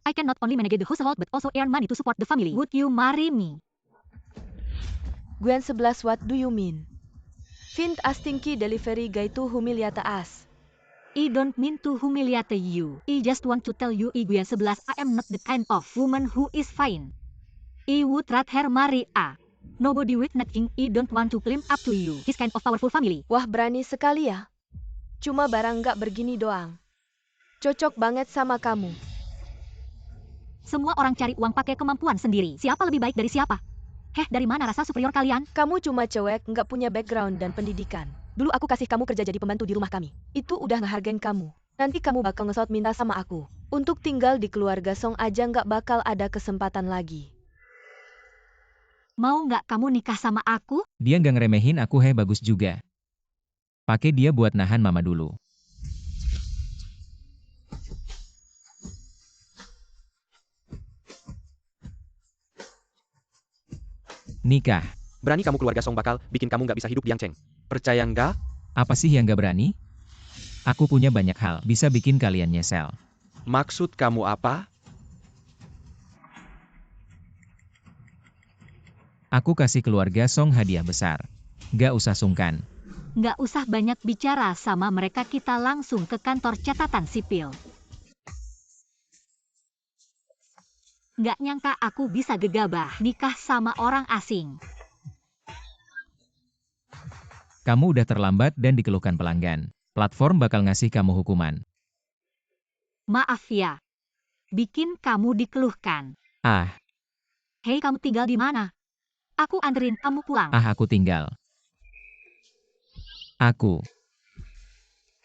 I can not only manage the household but also earn money to support the family. Would you marry me? Gwen 11, what do you mean? Fint astinki delivery guy to humiliate us. I don't mean to humiliate you. I just want to tell you, Gwen 11, I am not the kind of woman who is fine. I would rather marry a nobody with nothing. I don't want to climb up to you, his kind of powerful family. Wah, berani sekali ya. Cuma barang nggak begini doang. Cocok banget sama kamu. Semua orang cari uang pakai kemampuan sendiri. Siapa lebih baik dari siapa? Dari mana rasa superior kalian? Kamu cuma cewek, nggak punya background dan pendidikan. Dulu aku kasih kamu kerja jadi pembantu di rumah kami. Itu udah ngehargain kamu. Nanti kamu bakal ngesot minta sama aku. Untuk tinggal di keluarga Song aja nggak bakal ada kesempatan lagi. Mau nggak kamu nikah sama aku? Dia nggak ngeremehin aku, bagus juga. Pakai dia buat nahan mama dulu. Nikah. Berani kamu keluarga Song bakal bikin kamu nggak bisa hidup di Yangcheng. Percaya nggak? Apa sih yang nggak berani? Aku punya banyak hal, bisa bikin kalian nyesel. Maksud kamu apa? Aku kasih keluarga Song hadiah besar. Nggak usah sungkan. Nggak usah banyak bicara sama mereka, kita langsung ke kantor catatan sipil. Nggak nyangka aku bisa gegabah nikah sama orang asing. Kamu udah terlambat dan dikeluhkan pelanggan. Platform bakal ngasih kamu hukuman. Maaf ya, bikin kamu dikeluhkan. Ah, Hei, kamu tinggal di mana? Aku anterin kamu pulang. aku tinggal.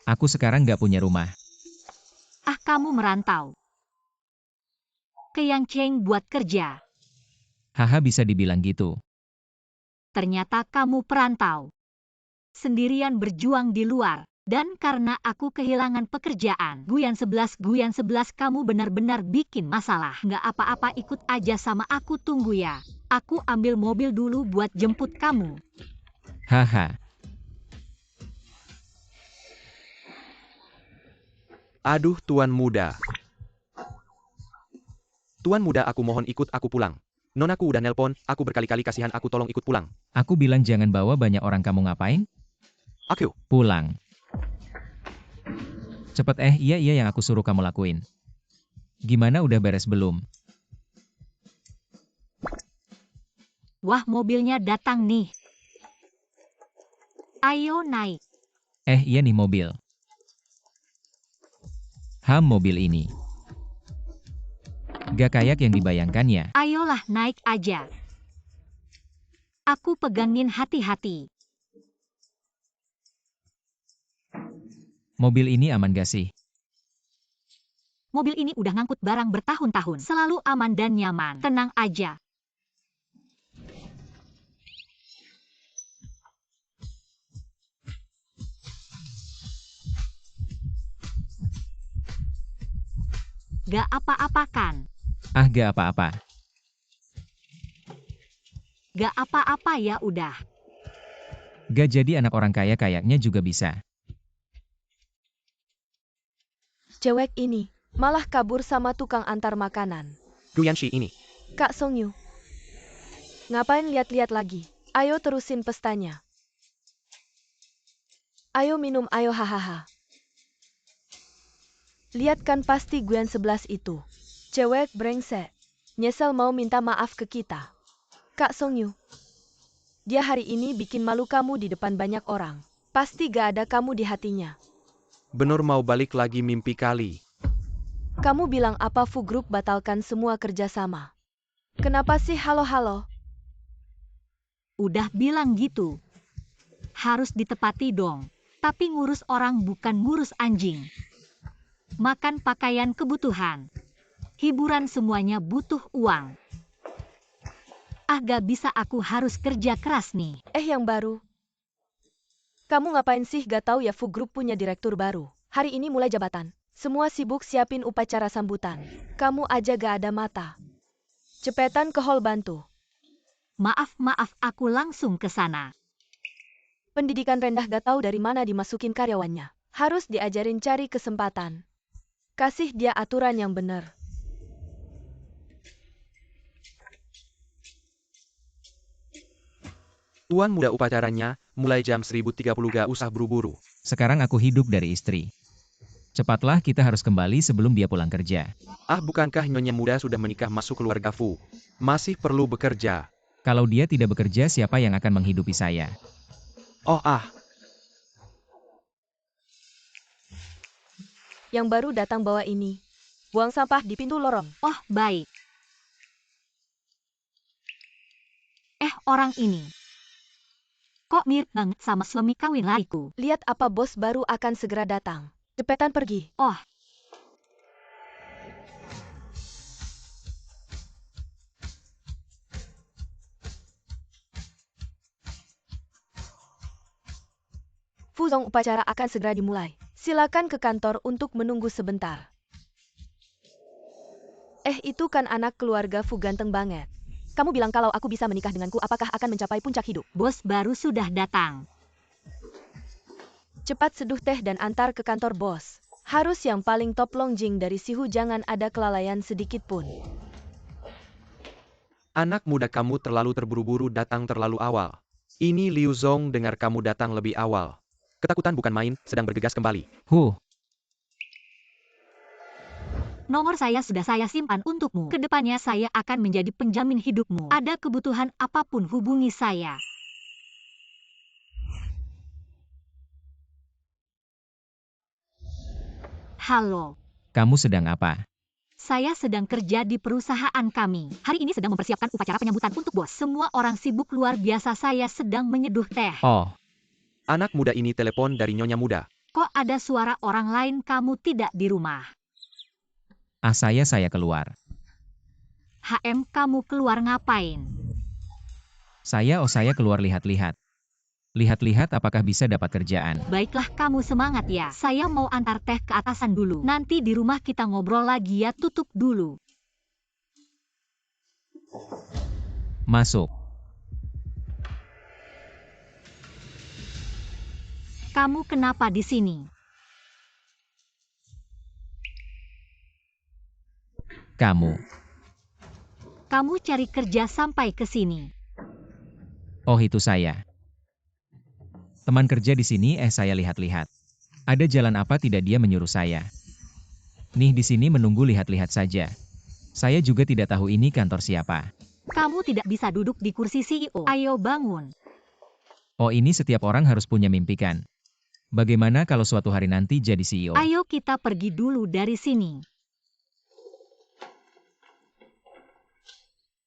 Aku sekarang nggak punya rumah. Kamu merantau ke Yangcheng buat kerja. Haha, bisa dibilang gitu. Ternyata kamu perantau. Sendirian berjuang di luar. Dan karena aku kehilangan pekerjaan. Gwen 11, kamu benar-benar bikin masalah. Nggak apa-apa, ikut aja sama aku, tunggu ya. Aku ambil mobil dulu buat jemput kamu. Haha. Aduh, Tuan Muda. Tuan Muda, aku mohon ikut aku pulang. Nonaku udah nelpon, aku berkali-kali kasihan aku, tolong ikut pulang. Aku bilang jangan bawa banyak orang, kamu ngapain? Aku. Pulang. Cepet, iya yang aku suruh kamu lakuin. Gimana, udah beres belum? Wah, mobilnya datang nih. Ayo naik. Iya nih mobil. Mobil ini. Gak kayak yang dibayangkan ya. Ayolah naik aja. Aku pegangin hati-hati. Mobil ini aman gak sih? Mobil ini udah ngangkut barang bertahun-tahun. Selalu aman dan nyaman. Tenang aja. Gak apa-apa kan? Gak apa-apa. Gak apa-apa ya udah. Gak jadi anak orang kaya kayaknya juga bisa. Cewek ini malah kabur sama tukang antar makanan. Guyanshi ini. Kak Songyu. Ngapain lihat-lihat lagi? Ayo terusin pestanya. Ayo minum, ayo hahaha. Lihat kan pasti Gwen 11 itu. Cewek brengsek. Nyesel mau minta maaf ke kita. Kak Songyu. Dia hari ini bikin malu kamu di depan banyak orang. Pasti gak ada kamu di hatinya. Bener mau balik lagi mimpi kali. Kamu bilang apa, Fu Group batalkan semua kerjasama. Kenapa sih halo-halo? Udah bilang gitu. Harus ditepati dong. Tapi ngurus orang bukan ngurus anjing. Makan, pakaian, kebutuhan. Hiburan, semuanya butuh uang. Gak bisa, aku harus kerja keras nih. Yang baru. Kamu ngapain sih? Gak tahu ya, Fu Group punya direktur baru. Hari ini mulai jabatan. Semua sibuk siapin upacara sambutan. Kamu aja gak ada mata. Cepetan ke hall bantu. Maaf, aku langsung ke sana. Pendidikan rendah gak tahu dari mana dimasukin karyawannya. Harus diajarin cari kesempatan. Kasih dia aturan yang benar. Tuan muda upacaranya, mulai jam 1030 gak usah buru-buru. Sekarang aku hidup dari istri. Cepatlah kita harus kembali sebelum dia pulang kerja. Ah, bukankah Nyonya muda sudah menikah masuk keluarga Fu? Masih perlu bekerja. Kalau dia tidak bekerja, siapa yang akan menghidupi saya? Oh ah, Yang baru datang bawa ini. Buang sampah di pintu lorong. Oh, baik. Orang ini. Kok mirip banget sama suami kawin lariku? Lihat apa bos baru akan segera datang. Cepetan pergi. Oh, Fuzong upacara akan segera dimulai. Silakan ke kantor untuk menunggu sebentar. Itu kan anak keluarga Fu ganteng banget. Kamu bilang kalau aku bisa menikah denganku, apakah akan mencapai puncak hidup? bos baru sudah datang. Cepat seduh teh dan antar ke kantor bos. Harus yang paling top Longjing dari Sihu, jangan ada kelalaian sedikit pun. anak muda kamu terlalu terburu-buru datang terlalu awal. Ini Liu Zong dengar kamu datang lebih awal. Ketakutan bukan main, sedang bergegas kembali. Nomor saya sudah saya simpan untukmu. Kedepannya saya akan menjadi penjamin hidupmu. Ada kebutuhan apapun hubungi saya. Halo, Kamu sedang apa? saya sedang kerja di perusahaan kami. Hari ini sedang mempersiapkan upacara penyambutan untuk bos. Semua orang sibuk luar biasa, saya sedang menyeduh teh. Oh, Anak muda ini telepon dari Nyonya muda. Kok ada suara orang lain, kamu tidak di rumah? saya keluar. Kamu keluar ngapain? Saya keluar lihat-lihat. Lihat-lihat apakah bisa dapat kerjaan. Baiklah, kamu semangat ya. Saya mau antar teh ke atasan dulu. Nanti di rumah kita ngobrol lagi ya, tutup dulu. Masuk. Kamu kenapa di sini? Kamu cari kerja sampai ke sini. Oh, itu saya. Teman kerja di sini, saya lihat-lihat. Ada jalan apa tidak dia menyuruh saya? Nih di sini menunggu lihat-lihat saja. Saya juga tidak tahu ini kantor siapa. Kamu tidak bisa duduk di kursi CEO. Ayo bangun. Oh, ini setiap orang harus punya mimpi kan? Bagaimana kalau suatu hari nanti jadi CEO? Ayo kita pergi dulu dari sini.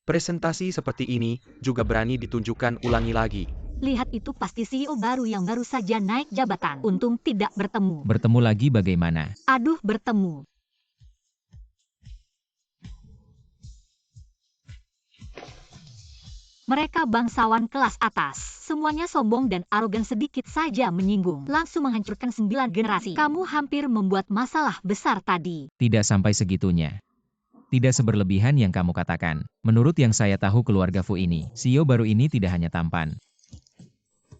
Presentasi seperti ini juga berani ditunjukkan ulangi lagi. Lihat, itu pasti CEO baru yang baru saja naik jabatan. Untung tidak bertemu. Bertemu lagi bagaimana? Aduh, bertemu. Mereka bangsawan kelas atas. Semuanya sombong dan arogan, sedikit saja menyinggung. Langsung menghancurkan 9 generasi. Kamu hampir membuat masalah besar tadi. Tidak sampai segitunya. Tidak seberlebihan yang kamu katakan. Menurut yang saya tahu keluarga Fu ini, CEO baru ini tidak hanya tampan,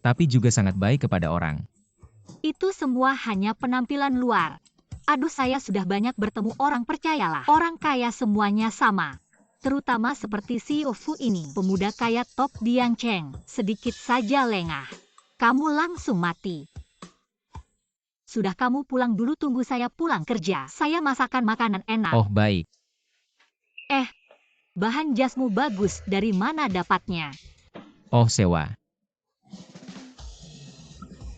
tapi juga sangat baik kepada orang. Itu semua hanya penampilan luar. Aduh, saya sudah banyak bertemu orang, percayalah. Orang kaya semuanya sama. Terutama seperti CEO Fu ini, pemuda kaya top Diang Cheng. Sedikit saja lengah, kamu langsung mati. Sudah, kamu pulang dulu, tunggu saya pulang kerja. Saya masakan makanan enak. Oh, baik. Bahan jasmu bagus, dari mana dapatnya? Oh, sewa.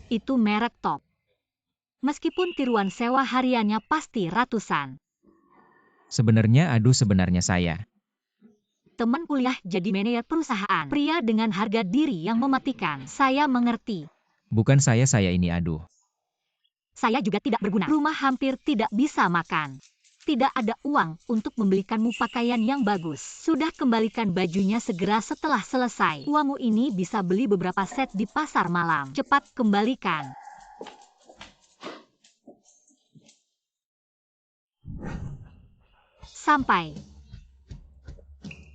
Itu merek top. Meskipun tiruan, sewa hariannya pasti ratusan. Sebenarnya saya. Teman kuliah jadi manajer perusahaan. Pria dengan harga diri yang mematikan. Saya mengerti. Bukan saya ini aduh. Saya juga tidak berguna. Rumah hampir tidak bisa makan. Tidak ada uang untuk membelikanmu pakaian yang bagus. Sudah, kembalikan bajunya segera setelah selesai. Uangmu ini bisa beli beberapa set di pasar malam. Cepat kembalikan. Sampai.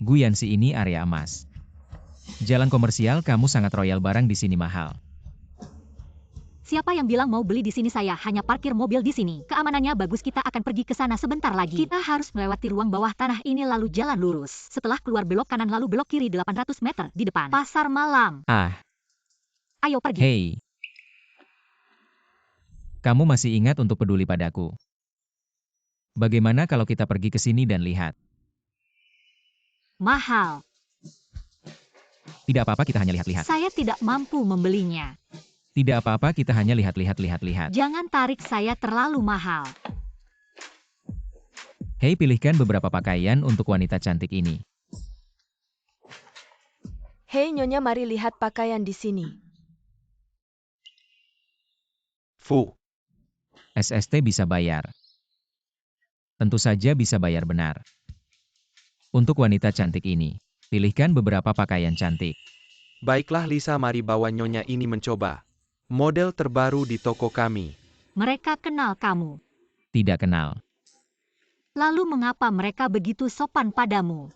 Guyansi, ini area emas. Jalan komersial, kamu sangat royal, barang di sini mahal. Siapa yang bilang mau beli di sini? Saya hanya parkir mobil di sini. Keamanannya bagus, kita akan pergi ke sana sebentar lagi. Kita harus melewati ruang bawah tanah ini lalu jalan lurus. Setelah keluar belok kanan lalu belok kiri 800 meter di depan. Pasar malam. Ayo pergi. Hei. Kamu masih ingat untuk peduli padaku. Bagaimana kalau kita pergi ke sini dan lihat? Mahal. Tidak apa-apa, kita hanya lihat-lihat. Saya tidak mampu membelinya. Tidak apa-apa, kita hanya lihat-lihat. Jangan tarik saya terlalu mahal. Hei, pilihkan beberapa pakaian untuk wanita cantik ini. Hei Nyonya, mari lihat pakaian di sini. Fu. SST bisa bayar. Tentu saja bisa bayar benar. Untuk wanita cantik ini, pilihkan beberapa pakaian cantik. Baiklah Lisa, mari bawa Nyonya ini mencoba. Model terbaru di toko kami. Mereka kenal kamu. Tidak kenal. Lalu mengapa mereka begitu sopan padamu?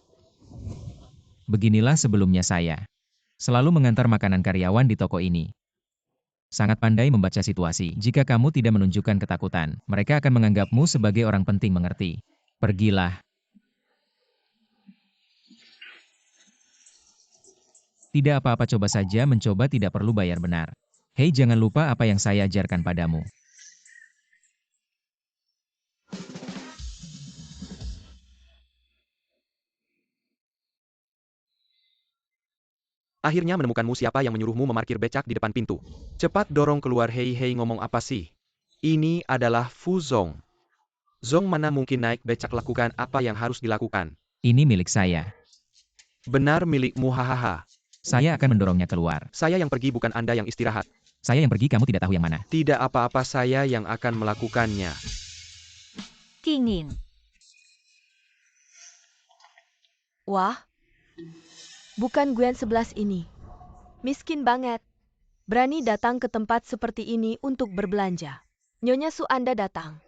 Beginilah sebelumnya saya. Selalu mengantar makanan karyawan di toko ini. Sangat pandai membaca situasi. Jika kamu tidak menunjukkan ketakutan, mereka akan menganggapmu sebagai orang penting, mengerti? Pergilah. Tidak apa-apa, coba saja mencoba, tidak perlu bayar benar. Hei, jangan lupa apa yang saya ajarkan padamu. Akhirnya menemukanmu, siapa yang menyuruhmu memarkir becak di depan pintu. Cepat dorong keluar. Hei, ngomong apa sih? Ini adalah Fu Zong. Zong mana mungkin naik becak, lakukan apa yang harus dilakukan. Ini milik saya. Benar milikmu, hahaha. Saya akan mendorongnya keluar. Saya yang pergi, bukan Anda yang istirahat. Saya yang pergi, kamu tidak tahu yang mana. Tidak apa-apa, saya yang akan melakukannya. Kingin. Wah. Bukan Gwen 11 ini. Miskin banget. Berani datang ke tempat seperti ini untuk berbelanja. Nyonya Su, Anda datang.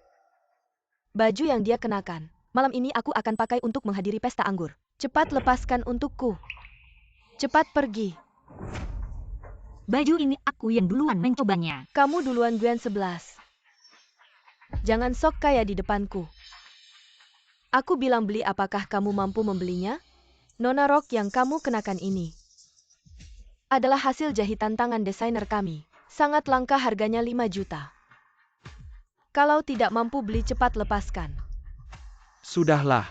Baju yang dia kenakan. Malam ini aku akan pakai untuk menghadiri pesta anggur. Cepat lepaskan untukku. Cepat pergi. Baju ini aku yang duluan mencobanya. Kamu duluan, Gwen 11. Jangan sok kaya di depanku. Aku bilang beli, apakah kamu mampu membelinya? Nona, rok yang kamu kenakan ini adalah hasil jahitan tangan desainer kami. Sangat langka, harganya 5 juta. Kalau tidak mampu beli, cepat lepaskan. Sudahlah.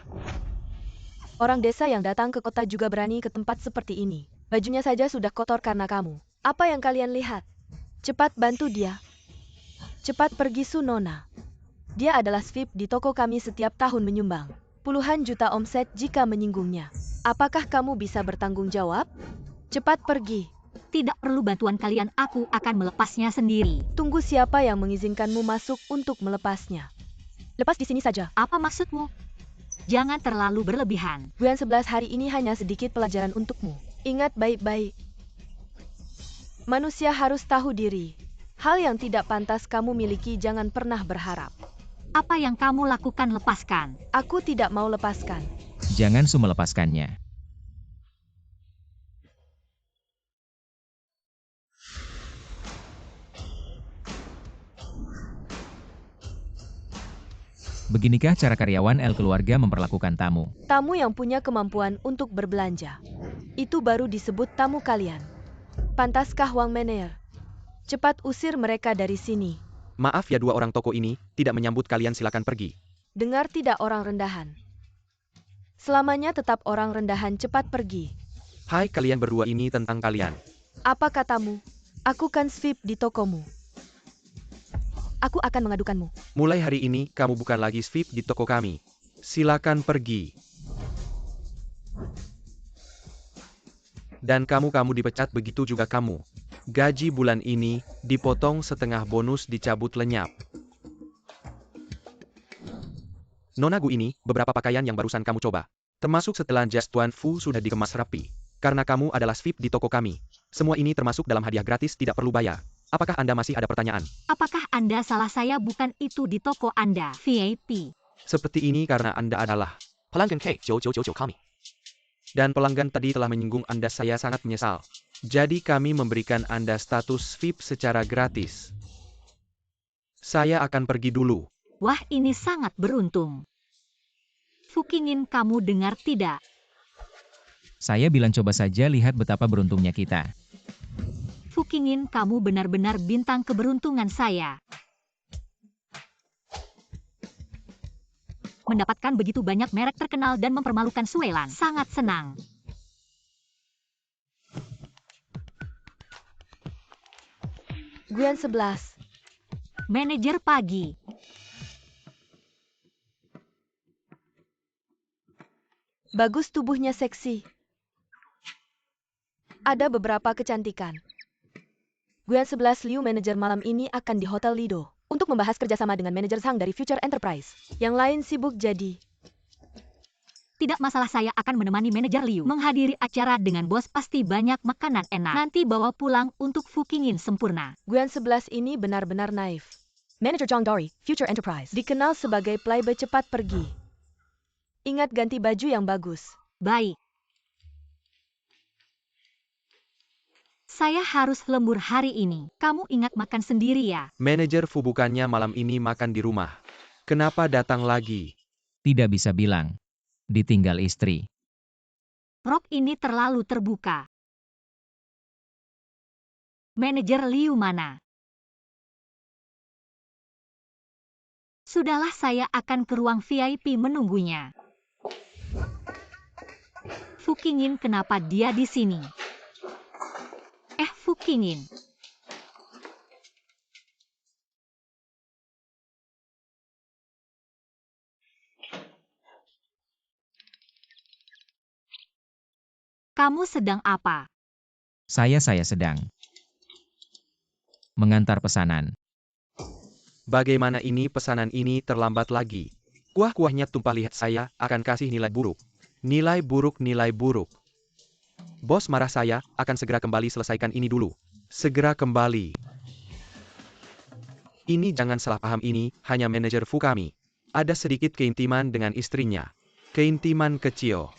Orang desa yang datang ke kota juga berani ke tempat seperti ini. Bajunya saja sudah kotor karena kamu. Apa yang kalian lihat? Cepat bantu dia. Cepat pergi, Su Nona. Dia adalah VIP di toko kami, setiap tahun menyumbang puluhan juta omset jika menyinggungnya. Apakah kamu bisa bertanggung jawab? Cepat pergi. Tidak perlu bantuan kalian, aku akan melepasnya sendiri. Tunggu, siapa yang mengizinkanmu masuk untuk melepasnya? Lepas di sini saja. Apa maksudmu? Jangan terlalu berlebihan. Gwen 11, hari ini hanya sedikit pelajaran untukmu. Ingat baik-baik. Manusia harus tahu diri. Hal yang tidak pantas kamu miliki jangan pernah berharap. Apa yang kamu lakukan, lepaskan. Aku tidak mau lepaskan. Jangan Su melepaskannya. Beginikah cara karyawan L keluarga memperlakukan tamu? Tamu yang punya kemampuan untuk berbelanja. Itu baru disebut tamu kalian. Pantaskah, Wang Mener? Cepat usir mereka dari sini. Maaf ya, dua orang toko ini tidak menyambut kalian, silakan pergi. Dengar tidak, orang rendahan? Selamanya tetap orang rendahan, cepat pergi. Hai kalian berdua, ini tentang kalian. Apa katamu? Aku kan VIP di tokomu. Aku akan mengadukanmu. Mulai hari ini, kamu bukan lagi VIP di toko kami. Silakan pergi. Dan kamu dipecat, begitu juga kamu. Gaji bulan ini dipotong setengah, bonus dicabut lenyap. Nona Gu, ini beberapa pakaian yang barusan kamu coba. Termasuk setelan jas Tuan Fu sudah dikemas rapi. Karena kamu adalah VIP di toko kami. Semua ini termasuk dalam hadiah gratis, tidak perlu bayar. Apakah Anda masih ada pertanyaan? Apakah Anda salah? Saya bukan itu di toko Anda, VIP. Seperti ini karena Anda adalah pelanggan K9999 kami. Dan pelanggan tadi telah menyinggung Anda, saya sangat menyesal. Jadi kami memberikan Anda status VIP secara gratis. Saya akan pergi dulu. Wah, ini sangat beruntung. Fukingin, kamu dengar tidak? Saya bilang coba saja lihat betapa beruntungnya kita. Fukingin Fukingin, kamu benar-benar bintang keberuntungan saya. Mendapatkan begitu banyak merek terkenal dan mempermalukan Suelan. Sangat senang. Guian 11. Manajer pagi. Bagus, tubuhnya seksi. Ada beberapa kecantikan. Guian 11 Liu, manajer malam ini akan di Hotel Lido untuk membahas kerjasama dengan manajer Zhang dari Future Enterprise. Yang lain sibuk jadi. Tidak masalah, saya akan menemani manajer Liu menghadiri acara dengan bos. Pasti banyak makanan enak. Nanti bawa pulang untuk Fukingin sempurna. Guian 11 ini benar-benar naif. Manajer Zhang dari Future Enterprise dikenal sebagai playboy cepat pergi. Ingat ganti baju yang bagus. Baik. Saya harus lembur hari ini. Kamu ingat makan sendiri ya? Manajer Fu, bukannya malam ini makan di rumah. Kenapa datang lagi? Tidak bisa bilang. Ditinggal istri. Rok ini terlalu terbuka. Manajer Liu mana? Sudahlah, saya akan ke ruang VIP menunggunya. Fukingin, kenapa dia di sini? Fukingin. Kamu sedang apa? Saya sedang mengantar pesanan. Bagaimana ini pesanan ini terlambat lagi? Kuah-kuahnya tumpah, lihat, saya akan kasih nilai buruk. Nilai buruk, nilai buruk. Bos marah, saya akan segera kembali, selesaikan ini dulu. Segera kembali. Ini jangan salah paham, ini hanya manajer Fu kami. Ada sedikit keintiman dengan istrinya. Keintiman kecil.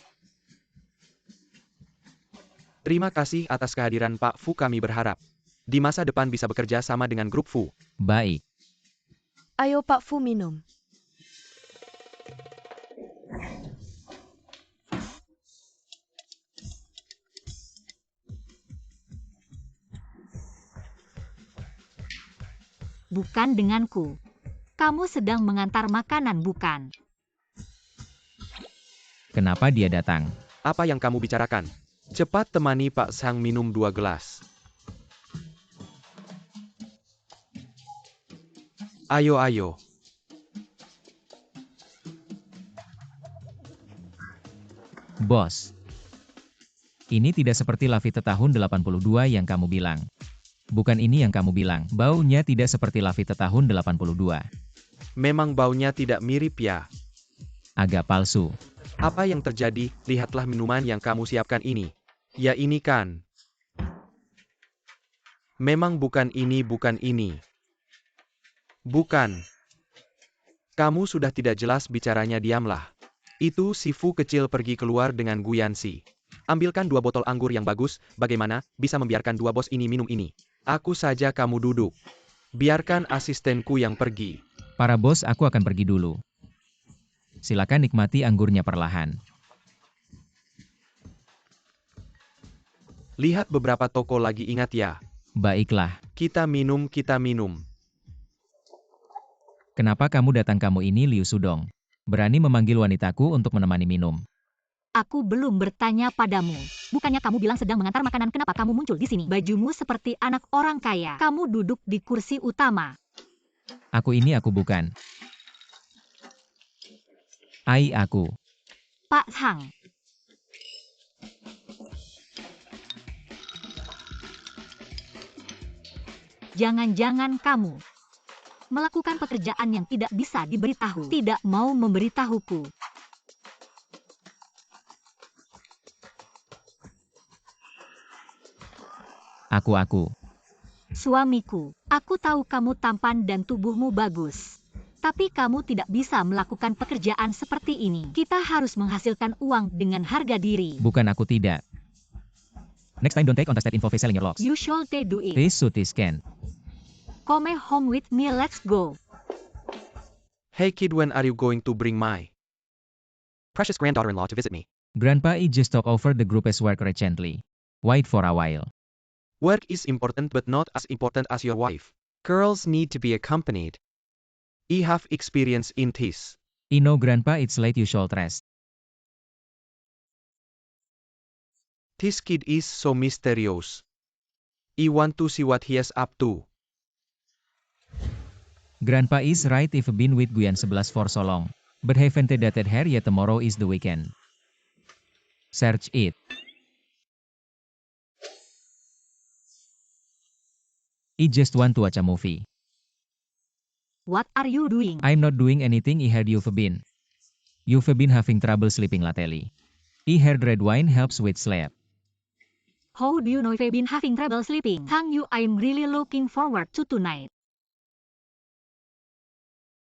Terima kasih atas kehadiran Pak Fu, kami berharap di masa depan bisa bekerja sama dengan grup Fu. Baik. Ayo Pak Fu minum. Bukan denganku. Kamu sedang mengantar makanan, bukan? Kenapa dia datang? Apa yang kamu bicarakan? Cepat temani Pak Sang minum 2 gelas. Ayo, ayo. Bos. Ini tidak seperti Lafite tahun 82 yang kamu bilang. Bukan ini yang kamu bilang. Baunya tidak seperti Lafite tahun 82. Memang baunya tidak mirip ya? Agak palsu. Apa yang terjadi? Lihatlah minuman yang kamu siapkan ini. Ya ini kan. Memang bukan ini, bukan ini. Bukan. Kamu sudah tidak jelas bicaranya, diamlah. Itu si Fu kecil pergi keluar dengan Guyansi. Ambilkan 2 botol anggur yang bagus, bagaimana bisa membiarkan 2 bos ini minum ini? Aku saja, kamu duduk. Biarkan asistenku yang pergi. Para bos, aku akan pergi dulu. Silakan nikmati anggurnya perlahan. Lihat beberapa toko lagi, ingat ya. Baiklah. Kita minum, kita minum. Kenapa kamu datang, kamu ini Liu Sudong? Berani memanggil wanitaku untuk menemani minum. Aku belum bertanya padamu. Bukannya kamu bilang sedang mengantar makanan, kenapa kamu muncul di sini? Bajumu seperti anak orang kaya. Kamu duduk di kursi utama. Aku bukan. Aku. Pak Hang. Jangan-jangan kamu melakukan pekerjaan yang tidak bisa diberitahu. Tidak mau memberitahuku. Aku. Suamiku, aku tahu kamu tampan dan tubuhmu bagus. Tapi kamu tidak bisa melakukan pekerjaan seperti ini. Kita harus menghasilkan uang dengan harga diri. Bukan, aku tidak. Next time don't take untested info face selling your locks. You should do it. This suit is can. Come home with me, let's go. Hey kid, when are you going to bring my precious granddaughter-in-law to visit me? Grandpa, I just took over the group as work recently. Wait for a while. Work is important but not as important as your wife. Girls need to be accompanied. I have experience in this. I know grandpa it's late you should rest. This kid is so mysterious. I want to see what he is up to. Grandpa is right, I've been with Guyan 11 for so long. But haven't dated her yet, tomorrow is the weekend. Search it. I just want to watch a movie. What are you doing? I'm not doing anything, I heard you've been. You've been having trouble sleeping lately. I heard red wine helps with sleep. How do you know I've been having trouble sleeping? Thank you, I'm really looking forward to tonight.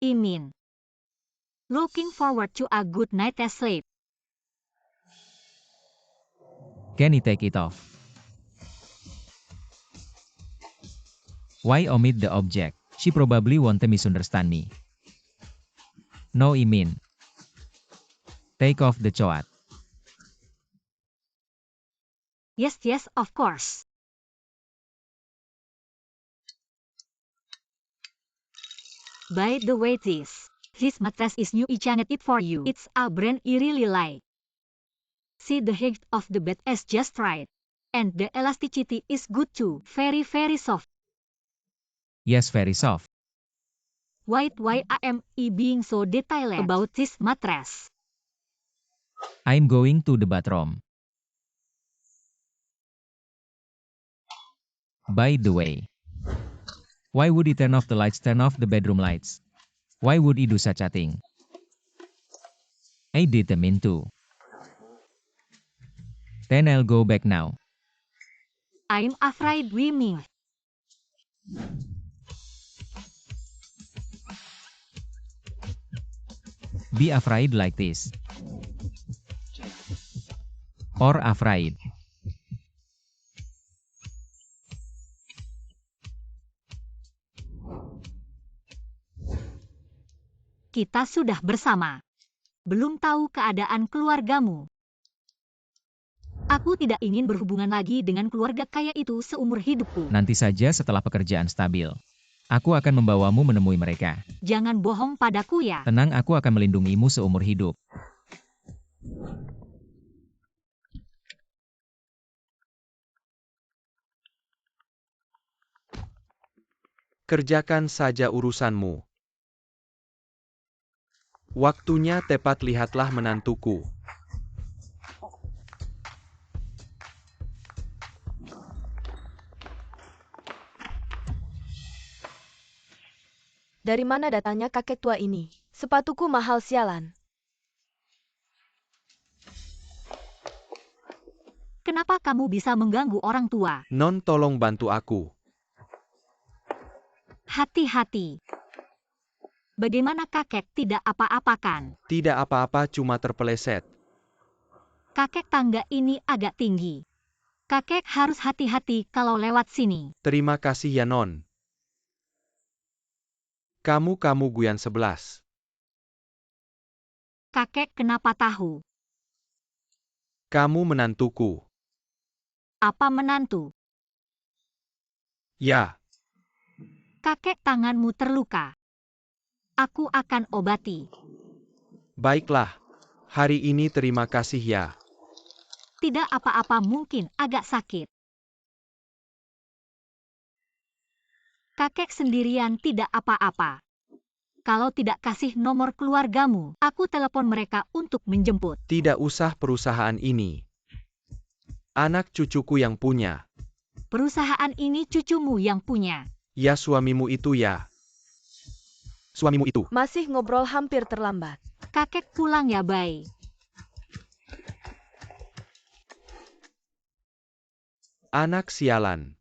I mean, looking forward to a good night's sleep. Can I take it off? Why omit the object? She probably won't misunderstand me. No, I mean, take off the coat. Yes, of course. By the way, this mattress is new. I changed it for you. It's a brand I really like. See, the height of the bed is just right. And the elasticity is good too. Very, very soft. Yes, very soft. Why am I being so detailed about this mattress? I'm going to the bathroom. By the way, why would he turn off the lights, turn off the bedroom lights? Why would he do such a thing? I didn't mean to. Then I'll go back now. I'm afraid we might. Be afraid like this. Or afraid. Kita sudah bersama. Belum tahu keadaan keluargamu. Aku tidak ingin berhubungan lagi dengan keluarga kaya itu seumur hidupku. Nanti saja setelah pekerjaan stabil. Aku akan membawamu menemui mereka. Jangan bohong padaku ya. Tenang, aku akan melindungimu seumur hidup. Kerjakan saja urusanmu. Waktunya tepat, lihatlah menantuku. Dari mana datangnya kakek tua ini? Sepatuku mahal sialan. Kenapa kamu bisa mengganggu orang tua? Non, tolong bantu aku. Hati-hati. Bagaimana kakek tidak apa-apakan? Tidak apa-apa, cuma terpeleset. Kakek tangga ini agak tinggi. Kakek harus hati-hati kalau lewat sini. Terima kasih ya, Non. Kamu Guyan 11. Kakek kenapa tahu? Kamu menantuku. Apa menantu? Ya. Kakek, tanganmu terluka. Aku akan obati. Baiklah. Hari ini terima kasih ya. Tidak apa-apa, mungkin agak sakit. Kakek sendirian tidak apa-apa. Kalau tidak kasih nomor keluargamu, aku telepon mereka untuk menjemput. Tidak usah, perusahaan ini anak cucuku yang punya. Perusahaan ini cucumu yang punya. Ya, suamimu itu ya. Suamimu itu. Masih ngobrol, hampir terlambat. Kakek pulang ya, Bay. Anak sialan.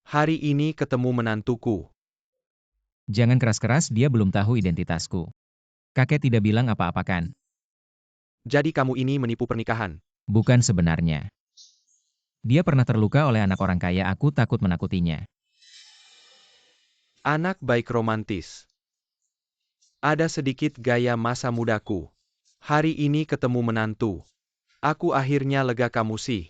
Hari ini ketemu menantuku. Jangan keras-keras, dia belum tahu identitasku. Kakek tidak bilang apa-apa kan? Jadi kamu ini menipu pernikahan? Bukan sebenarnya. Dia pernah terluka oleh anak orang kaya, aku takut menakutinya. Anak baik romantis. Ada sedikit gaya masa mudaku. Hari ini ketemu menantu. Aku akhirnya lega, kamu sih.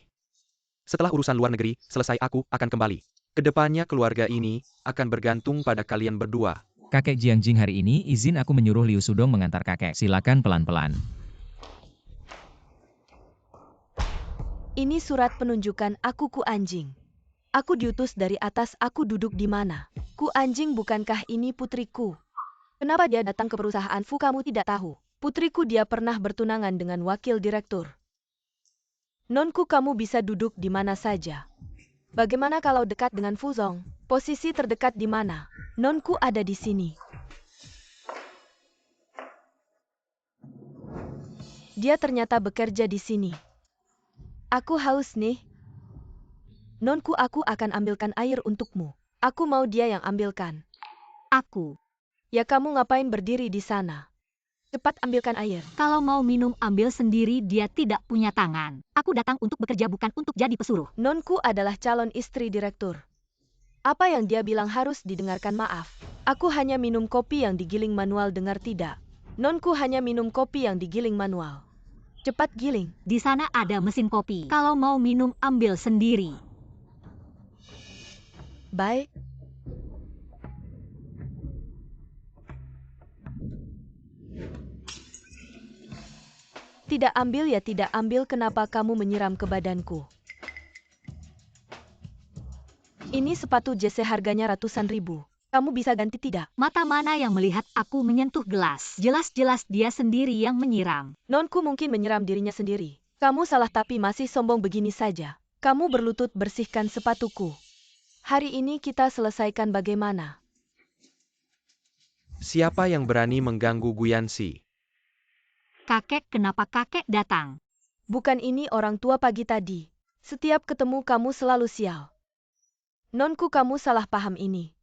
Setelah urusan luar negeri selesai aku akan kembali. Kedepannya keluarga ini akan bergantung pada kalian berdua. Kakek Jiangjing hari ini izin aku menyuruh Liu Sudong mengantar kakek. Silakan pelan-pelan. Ini surat penunjukan aku Ku Anjing. Aku diutus dari atas, aku duduk di mana? Ku Anjing, bukankah ini putriku? Kenapa dia datang ke perusahaan Fu? Kamu tidak tahu. Putriku, dia pernah bertunangan dengan wakil direktur. Nonku, kamu bisa duduk di mana saja. Bagaimana kalau dekat dengan Fu Zong? Posisi terdekat di mana? Nonku ada di sini. Dia ternyata bekerja di sini. Aku haus nih. Nonku, aku akan ambilkan air untukmu. Aku mau dia yang ambilkan. Aku. Ya, kamu ngapain berdiri di sana? Cepat ambilkan air. Kalau mau minum ambil sendiri, dia tidak punya tangan. Aku datang untuk bekerja bukan untuk jadi pesuruh. Nonku adalah calon istri direktur. Apa yang dia bilang harus didengarkan. Maaf. Aku hanya minum kopi yang digiling manual, dengar tidak? Nonku hanya minum kopi yang digiling manual. Cepat giling. Di sana ada mesin kopi. Kalau mau minum ambil sendiri. Baik. Tidak ambil ya tidak ambil, kenapa kamu menyiram ke badanku? Ini sepatu JC harganya ratusan ribu. Kamu bisa ganti tidak? Mata mana yang melihat aku menyentuh gelas? Jelas-jelas dia sendiri yang menyiram. Nonku mungkin menyiram dirinya sendiri. Kamu salah tapi masih sombong begini saja. Kamu berlutut, bersihkan sepatuku. Hari ini kita selesaikan bagaimana? Siapa yang berani mengganggu Guyansi? Kakek, kenapa kakek datang? Bukan ini orang tua pagi tadi. Setiap ketemu kamu selalu sial. Nonku, kamu salah paham ini.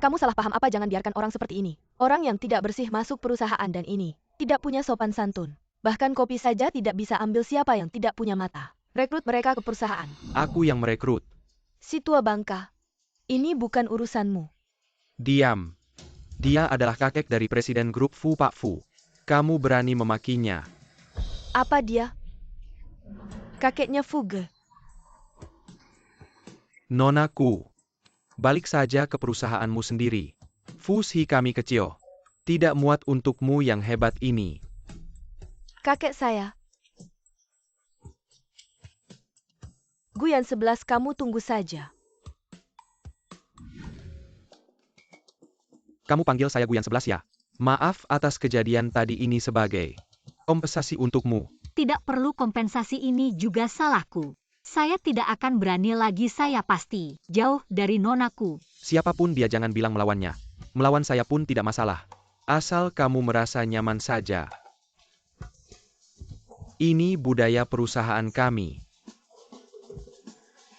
Kamu salah paham apa? Jangan biarkan orang seperti ini. Orang yang tidak bersih masuk perusahaan dan ini. Tidak punya sopan santun. Bahkan kopi saja tidak bisa ambil. Siapa yang tidak punya mata? Rekrut mereka ke perusahaan. Aku yang merekrut. Si tua bangka. Ini bukan urusanmu. Diam. Dia adalah kakek dari presiden grup Fu, Pak Fu. Kamu berani memakinya. Apa dia? Kakeknya Fuge. Nonaku. Balik saja ke perusahaanmu sendiri. Fushi kami kecil. Tidak muat untukmu yang hebat ini. Kakek saya. Guyan 11, kamu tunggu saja. Kamu panggil saya Guyan 11 ya? Maaf atas kejadian tadi, ini sebagai kompensasi untukmu. Tidak perlu kompensasi, ini juga salahku. Saya tidak akan berani lagi, saya pasti. Jauh dari nonaku. Siapapun dia jangan bilang melawannya. Melawan saya pun tidak masalah. Asal kamu merasa nyaman saja. Ini budaya perusahaan kami.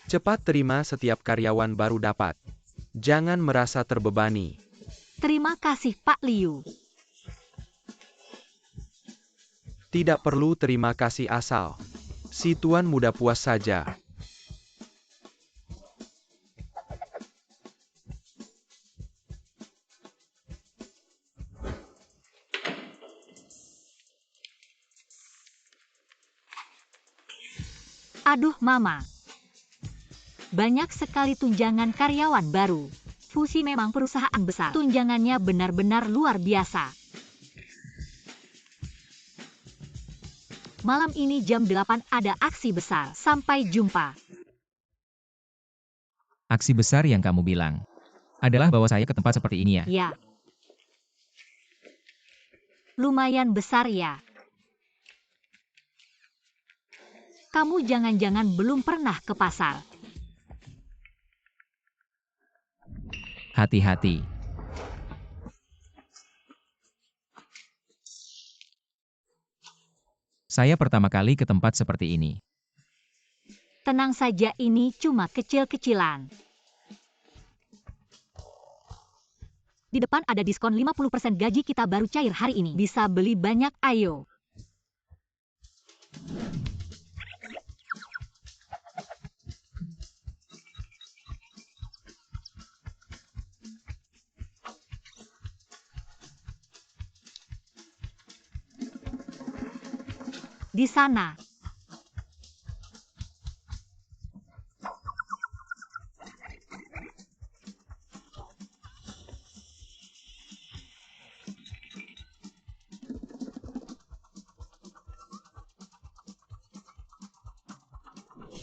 Cepat terima setiap karyawan baru dapat. Jangan merasa terbebani. Terima kasih Pak Liu. Tidak perlu terima kasih, asal si tuan muda puas saja. Aduh Mama. Banyak sekali tunjangan karyawan baru. Fushi memang perusahaan besar. Tunjangannya benar-benar luar biasa. Malam ini jam 8 ada aksi besar. Sampai jumpa. Aksi besar yang kamu bilang adalah bawa saya ke tempat seperti ini ya? Ya. Lumayan besar ya. Kamu jangan-jangan belum pernah ke pasar. Hati-hati. Saya pertama kali ke tempat seperti ini. Tenang saja, ini cuma kecil-kecilan. Di depan ada diskon 50% gaji kita baru cair hari ini. Bisa beli banyak, ayo. Di sana.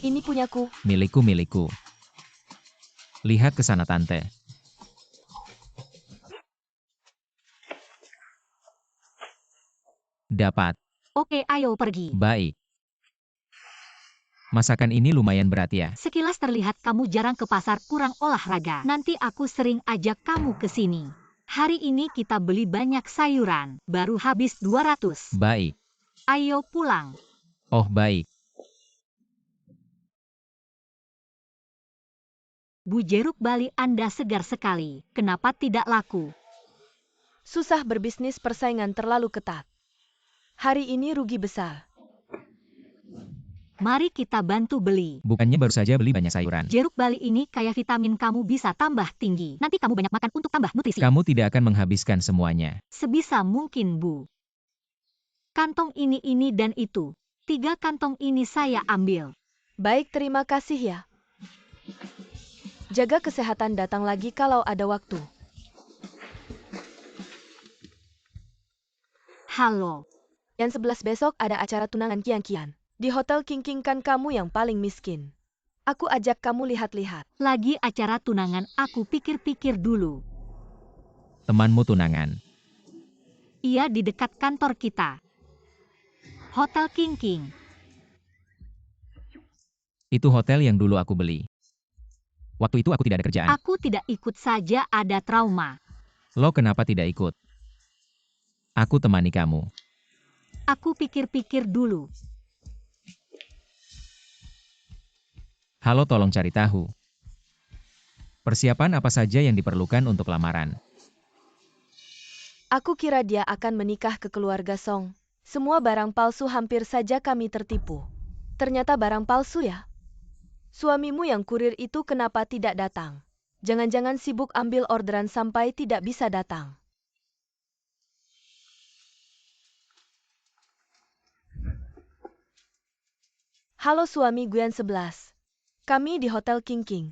Ini punyaku. Milikku. Lihat ke sana tante. Dapat. Oke, ayo pergi. Baik. Masakan ini lumayan berat ya. Sekilas terlihat kamu jarang ke pasar, kurang olahraga. Nanti aku sering ajak kamu ke sini. Hari ini kita beli banyak sayuran, baru habis 200. Baik. Ayo pulang. Oh baik. Bu Jeruk Bali Anda segar sekali, kenapa tidak laku? Susah berbisnis, persaingan terlalu ketat. Hari ini rugi besar. Mari kita bantu beli. Bukannya baru saja beli banyak sayuran. Jeruk Bali ini kaya vitamin, kamu bisa tambah tinggi. Nanti kamu banyak makan untuk tambah nutrisi. Kamu tidak akan menghabiskan semuanya. Sebisa mungkin, Bu. Kantong ini dan itu. 3 kantong ini saya ambil. Baik, terima kasih ya. Jaga kesehatan, datang lagi kalau ada waktu. Halo. Yang 11 besok ada acara tunangan Kian-Kian. Di Hotel King King, kan kamu yang paling miskin. Aku ajak kamu lihat-lihat. Lagi acara tunangan, aku pikir-pikir dulu. Temanmu tunangan. Iya, di dekat kantor kita. Hotel King King. Itu hotel yang dulu aku beli. Waktu itu aku tidak ada kerjaan. Aku tidak ikut saja, ada trauma. Lo kenapa tidak ikut? Aku temani kamu. Aku pikir-pikir dulu. Halo, tolong cari tahu. Persiapan apa saja yang diperlukan untuk lamaran? Aku kira dia akan menikah ke keluarga Song. Semua barang palsu, hampir saja kami tertipu. Ternyata barang palsu ya. Suamimu yang kurir itu kenapa tidak datang? Jangan-jangan sibuk ambil orderan sampai tidak bisa datang. Halo suami Guyan 11. Kami di Hotel King King.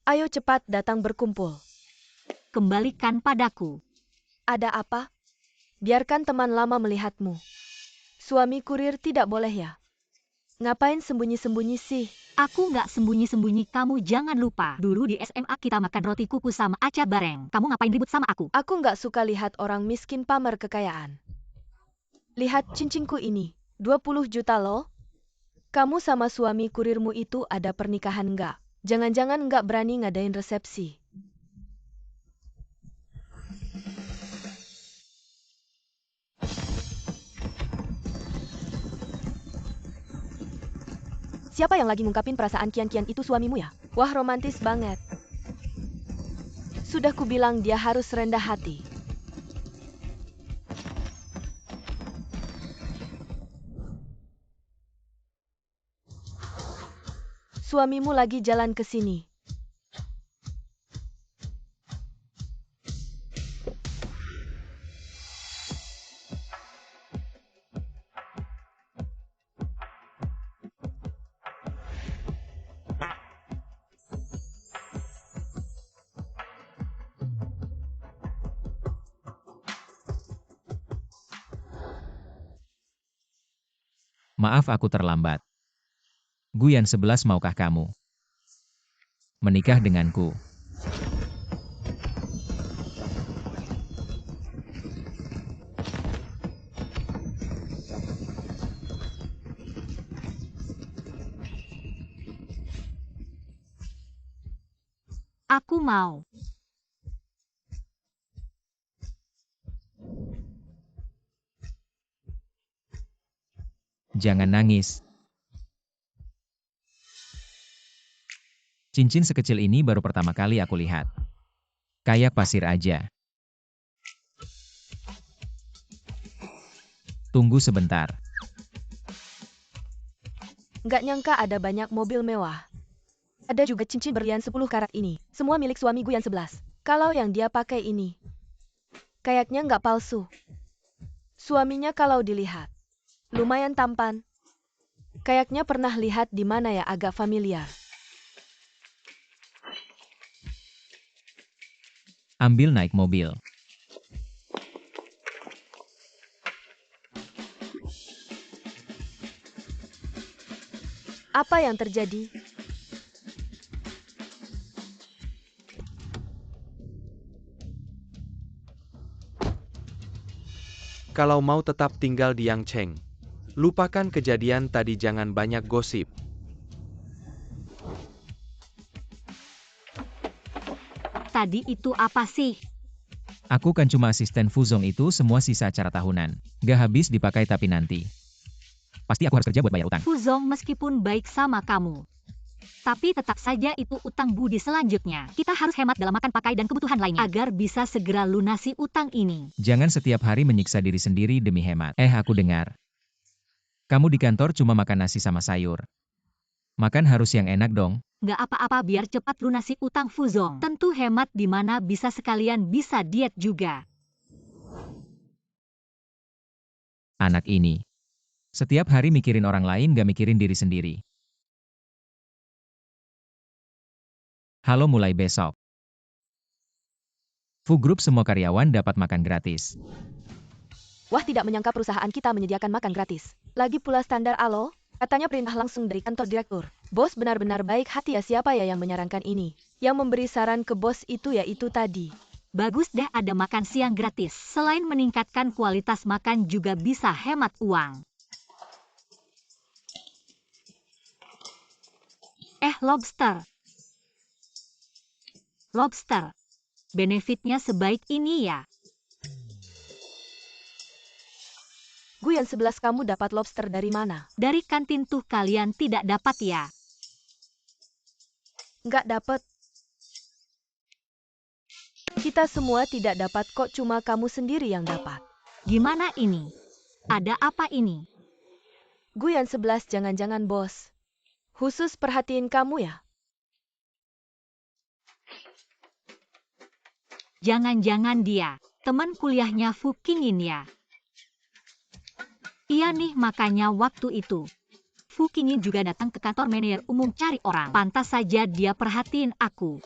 Ayo cepat datang berkumpul. Kembalikan padaku. Ada apa? Biarkan teman lama melihatmu. Suami kurir tidak boleh ya? Ngapain sembunyi-sembunyi sih? Aku nggak sembunyi-sembunyi, kamu jangan lupa. Dulu di SMA kita makan roti kukus sama aca bareng. Kamu ngapain ribut sama aku? Aku nggak suka lihat orang miskin pamer kekayaan. Lihat cincinku ini, 20 juta loh. Kamu sama suami kurirmu itu ada pernikahan nggak? Jangan-jangan nggak berani ngadain resepsi. Siapa yang lagi ngungkapin perasaan Kian-Kian itu, suamimu ya? Wah, romantis banget. Sudah kubilang dia harus rendah hati. Suamimu lagi jalan ke sini. Maaf aku terlambat. Guyan 11, maukah kamu menikah denganku? Aku mau. Jangan nangis. Cincin sekecil ini baru pertama kali aku lihat. Kayak pasir aja. Tunggu sebentar. Nggak nyangka ada banyak mobil mewah. Ada juga cincin berlian 10 karat ini. Semua milik suami Guyan 11. Kalau yang dia pakai ini, kayaknya nggak palsu. Suaminya kalau dilihat, lumayan tampan. Kayaknya pernah lihat di mana ya, agak familiar. Ambil naik mobil. Apa yang terjadi? Kalau mau tetap tinggal di Yangcheng, lupakan kejadian tadi, jangan banyak gosip. Tadi itu apa sih? Aku kan cuma asisten Fuzong, itu semua sisa acara tahunan. Gak habis dipakai tapi nanti. Pasti aku harus kerja buat bayar utang. Fuzong meskipun baik sama kamu, tapi tetap saja itu utang budi selanjutnya. Kita harus hemat dalam makan, pakai, dan kebutuhan lainnya agar bisa segera lunasi utang ini. Jangan setiap hari menyiksa diri sendiri demi hemat. Aku dengar. Kamu di kantor cuma makan nasi sama sayur. Makan harus yang enak dong. Nggak apa-apa biar cepat lunasi utang Fuzong. Tentu hemat di mana bisa sekalian bisa diet juga. Anak ini. Setiap hari mikirin orang lain gak mikirin diri sendiri. Halo, mulai besok. Fu Group semua karyawan dapat makan gratis. Wah, tidak menyangka perusahaan kita menyediakan makan gratis. Lagi pula standar alo, katanya perintah langsung dari kantor direktur. Bos benar-benar baik hati ya. Siapa ya yang menyarankan ini? Yang memberi saran ke bos itu ya itu tadi. Bagus deh ada makan siang gratis. Selain meningkatkan kualitas makan juga bisa hemat uang. Lobster. Lobster. Benefitnya sebaik ini ya. Guyan 11, kamu dapat lobster dari mana? Dari kantin tuh, kalian tidak dapat ya? Nggak dapat. Kita semua tidak dapat kok, cuma kamu sendiri yang dapat. Gimana ini? Ada apa ini? Guyan 11, jangan-jangan bos khusus perhatiin kamu ya? Jangan-jangan dia teman kuliahnya Fu Qingyin ya? Iya nih, makanya waktu itu Fu Qingyin juga datang ke kantor manajer umum cari orang. Pantas saja dia perhatiin aku.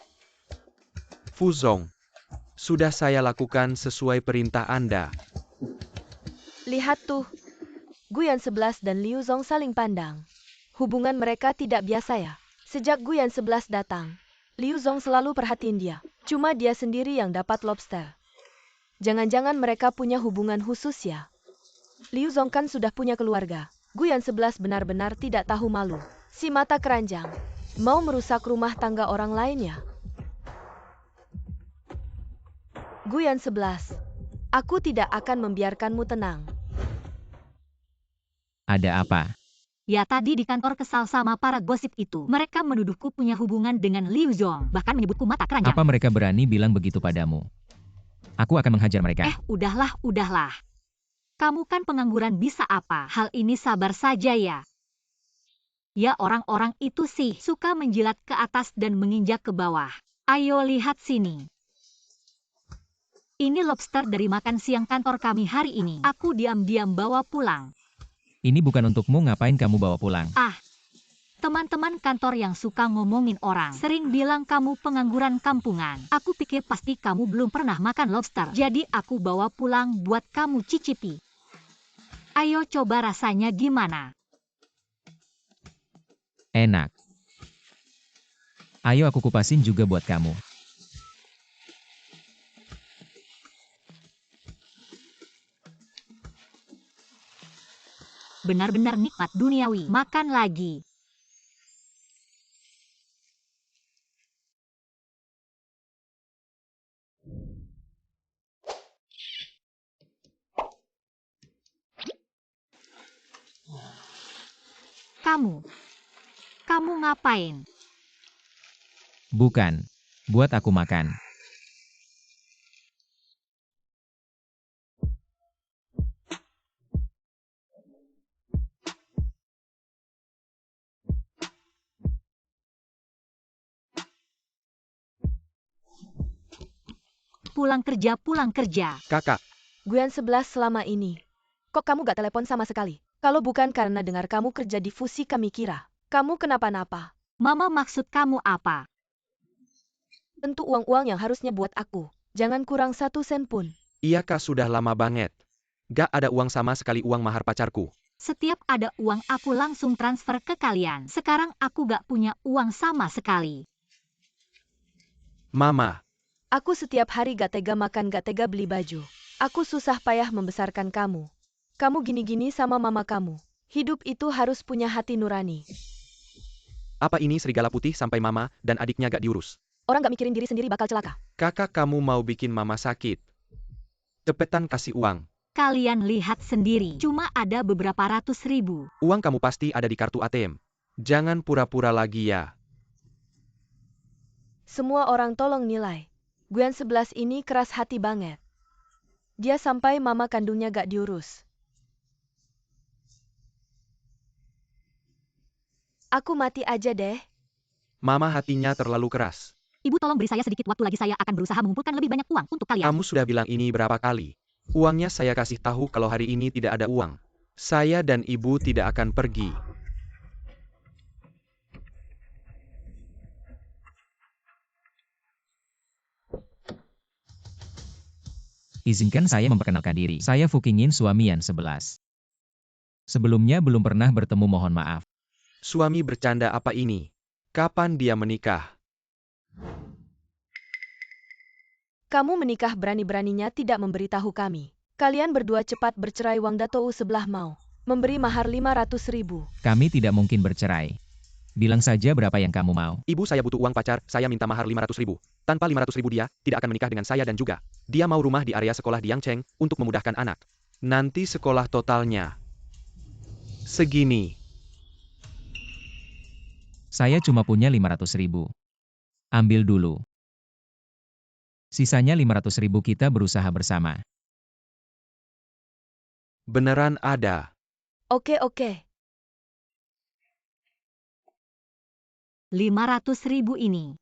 Fuzong, sudah saya lakukan sesuai perintah Anda. Lihat tuh, Guyan 11 dan Liu Zong saling pandang. Hubungan mereka tidak biasa ya. Sejak Guyan 11 datang, Liu Zong selalu perhatiin dia. Cuma dia sendiri yang dapat lobster. Jangan-jangan mereka punya hubungan khusus ya? Liu Zong kan sudah punya keluarga. Guyan 11 benar-benar tidak tahu malu. Si mata keranjang. Mau merusak rumah tangga orang lain ya? Guyan 11. Aku tidak akan membiarkanmu tenang. Ada apa? Ya tadi di kantor kesal sama para gosip itu. Mereka menuduhku punya hubungan dengan Liu Zong. Bahkan menyebutku mata keranjang. Apa mereka berani bilang begitu padamu? Aku akan menghajar mereka. Udahlah. Kamu kan pengangguran, bisa apa? Hal ini sabar saja ya. Ya orang-orang itu sih suka menjilat ke atas dan menginjak ke bawah. Ayo lihat sini. Ini lobster dari makan siang kantor kami hari ini. Aku diam-diam bawa pulang. Ini bukan untukmu, ngapain kamu bawa pulang? Teman-teman kantor yang suka ngomongin orang sering bilang kamu pengangguran kampungan. Aku pikir pasti kamu belum pernah makan lobster. Jadi aku bawa pulang buat kamu cicipi. Ayo coba rasanya gimana? Enak. Ayo aku kupasin juga buat kamu. Benar-benar nikmat duniawi. Makan lagi. Kamu ngapain? Bukan. Buat aku makan. Pulang kerja. Kakak, Guyan 11, selama ini, kok kamu gak telepon sama sekali? Kalau bukan karena dengar kamu kerja di Fusi, kami kira kamu kenapa-napa. Mama, maksud kamu apa? Tentu uang-uang yang harusnya buat aku. Jangan kurang 1 sen pun. iya Kak, sudah lama banget. Gak ada uang sama sekali, uang mahar pacarku. Setiap ada uang aku langsung transfer ke kalian. Sekarang aku gak punya uang sama sekali. Mama, Aku setiap hari gak tega makan, gak tega beli baju. Aku susah payah membesarkan kamu. Kamu gini-gini sama mama kamu. Hidup itu harus punya hati nurani. apa ini serigala putih sampai mama dan adiknya gak diurus? Orang gak mikirin diri sendiri bakal celaka. Kakak kamu mau bikin mama sakit. Cepetan kasih uang. Kalian lihat sendiri, cuma ada beberapa ratus ribu. Uang kamu pasti ada di kartu ATM. Jangan pura-pura lagi ya. Semua orang tolong nilai. Guyan 11 ini keras hati banget. Dia sampai mama kandungnya gak diurus. Aku mati aja deh. Mama hatinya terlalu keras. Ibu tolong beri saya sedikit waktu lagi, saya akan berusaha mengumpulkan lebih banyak uang untuk kalian. Kamu sudah bilang ini berapa kali? Uangnya saya kasih tahu kalau hari ini tidak ada uang. Saya dan ibu tidak akan pergi. Izinkan saya memperkenalkan diri. Saya Fukingin, suami Yan 11. Sebelumnya belum pernah bertemu, mohon maaf. Suami bercanda apa ini? Kapan dia menikah? Kamu menikah berani-beraninya tidak memberitahu kami. Kalian berdua cepat bercerai. Wang Datou sebelah mau memberi mahar 500.000. Kami tidak mungkin bercerai. Bilang saja berapa yang kamu mau. Ibu, saya butuh uang pacar, saya minta mahar 500.000. Tanpa 500.000 dia tidak akan menikah dengan saya dan juga dia mau rumah di area sekolah di Yangcheng untuk memudahkan anak. Nanti sekolah totalnya segini. Saya cuma punya 500.000. Ambil dulu. Sisanya 500.000 kita berusaha bersama. Beneran ada. Oke. 500.000 ini.